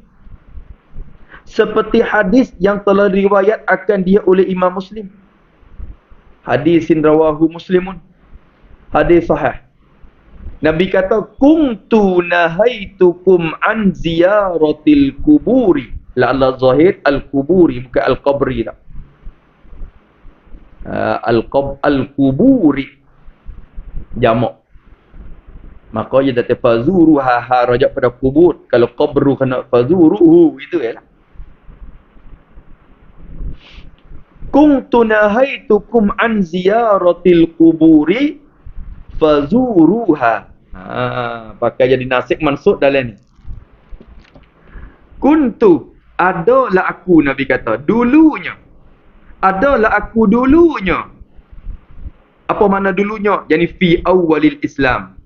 Seperti hadis yang telah riwayat akan dia oleh Imam Muslim. Hadisin rawahu muslimun. Hadis sahih. Nabi kata, kuntu nahaitukum an ziyaratil kuburi. La'alla zahid al-kuburi, bukan al-qabri tak. Al-kuburi. Jamak. Maka dia kata, fazuru ha rajak pada kubur. Kalau qabru kena fazuruhu, itu ya lah. Kuntu nahaitukum an ziyaratil kuburi fazuruha. Pakai jadi nasib mansub dalam ni. Kuntu, adalah aku, Nabi kata, dulunya. Adalah aku dulunya. Apa makna dulunya? Yani fi awwalil Islam.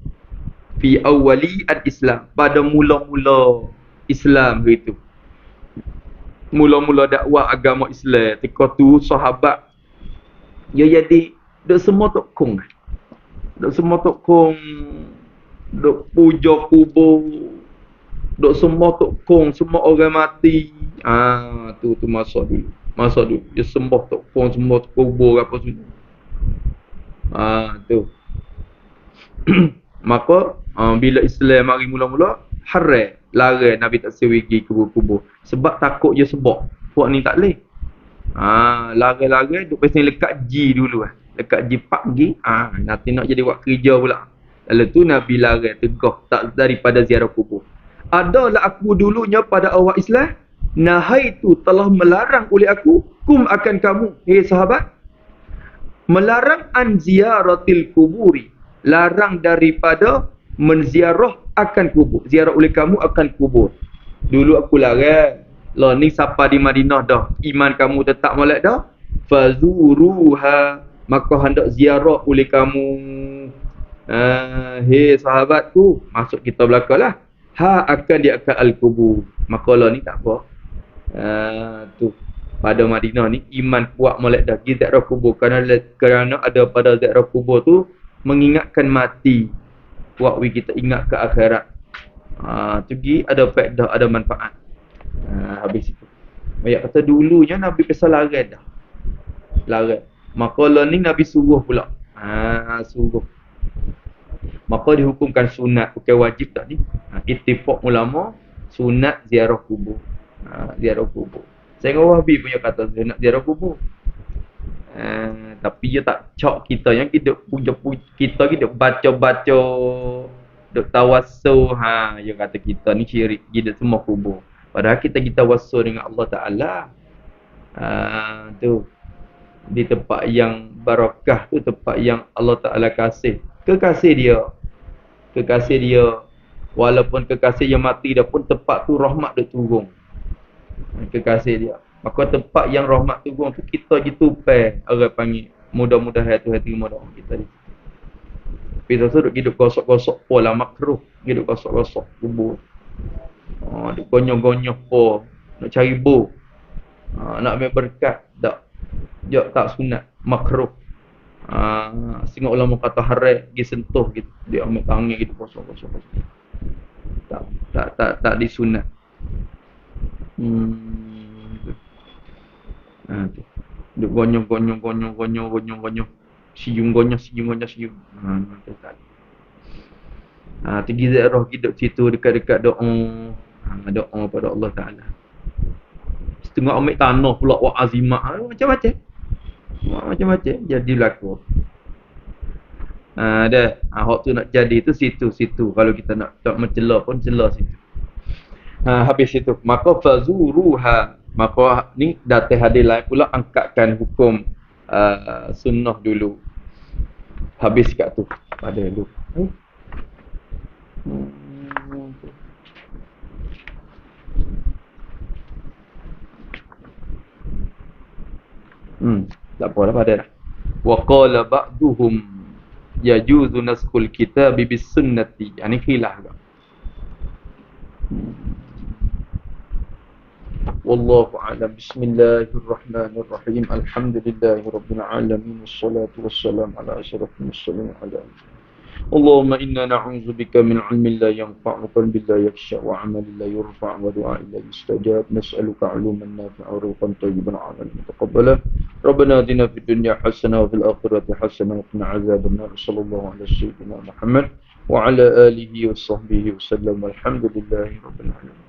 Fi awwali al-Islam. Pada mula-mula Islam itu. Mula-mula dakwah agama Islam. Ketika tu sahabat. Dia jadi, dia semua tokong. Dia semua tokong. Duk puja kubur. Duk semua tokong, semua orang mati. Tu masa dulu. Masa dulu dia sembah tokong, semua kubur apa semua. Tu. Maka bila Islam mari mula-mula, haram, larang Nabi tak sewigi kubur-kubur. Sebab takut je sebab. Puak ni tak leh. Larang-larang duk pasal lekat G dulu Lekat G pagi, nanti nak jadi buat kerja pula. Lalu tu Nabi larang tegah tak daripada ziarah kubur. Adalah aku dulunya pada awal Islam, nahaitu telah melarang oleh aku, kum akan kamu, hei sahabat, melarang an ziyaratil kuburi, larang daripada menziarah akan kubur, ziarah oleh kamu akan kubur. Dulu aku larang, lah ni siapa di Madinah dah, iman kamu tetap molek dah, fazuruha, maka hendak ziarah oleh kamu. Hei sahabatku, masuk kita belakanglah. Akan dia akan al-kubur. Maka lah ni tak apa. Tu pada Madinah ni iman kuat molek dah pergi ziarah kubur, kerana ada pada ziarah kubur tu mengingatkan mati. Kuat kita ingat ke akhirat. Tu pergi ada faedah, ada manfaat. Habis itu. Ayat kata dulunya Nabi pasal larang dah. Larang. Maka lah ni Nabi suruh pula. Suruh. Maka dihukumkan sunat, bukan wajib tak ni. Ittifaq ulama sunat ziarah kubur. Ziarah kubur. Saya dengan Wahabi punya kata sunat ziarah kubur. Tapi dia tak cak kita yang kita kita baca-baca duk tawassul dia kata kita ni syirik kita semua kubur. Padahal kita tawassul dengan Allah Taala. Tu di tempat yang barakah tu, tempat yang Allah Taala kasih. Kekasih dia walaupun kekasih yang mati dah pun tempat tu rahmat dia turun. Kekasih dia. Maka tempat yang rahmat turun tu kita tupai orang panggil mudah-mudahan Tuhan terima doa kita ni. Tapi tu hidup gosok-gosok pola makruh, hidup gosok-gosok kubur. Duk gonyong-gonyong po, nak cari bu. Nak ambil berkat tak. Jok tak sunat, makruh. Sehingga ulama kata haram pergi sentuh gitu. Dia ambil tangan gitu gosok-gosok. Tak disunat. Duk gonyong. Siung. Tinggi ziarah hidup situ dekat-dekat doa. Doa pada Allah Taala. Setengah ambil tanah pula buat azimah. Macam-macam. Jadi laku. Dah. Hak tu nak jadi tu situ. Kalau kita nak mencela pun cela situ. Habis itu. Maka fazuruha. Maka ni datang hadis lain pula angkatkan hukum sunnah dulu. Habis kat tu. Pada dulu. Tak apa dah pada dah. Wa qala ba'duhum yajuzu naskhul kitab bis sunnati. Ini khilaf dah. Wallahu a'lam. Bismillahirrahmanirrahim. Alhamdulillahirabbil alamin wassalatu wassalamu ala asyrafil mursalin ala Allahumma inna na'udzubika min 'ilmin la yanfa' wa qalbin la yakhsha' wa 'amalin la yurfa' wa du'a'in la yustajab. Nas'aluka 'ilman nafi'an wa rizqan thayyiban 'amalan mutaqabbalan. Rabbana atina fid dunya hasanah wa fil akhirati hasanah wa qina 'adzaban nar. Sallallahu ala sayyidina Muhammad wa ala alihi wa sahbihi wa sallam. Walhamdulillahi rabbil alamin.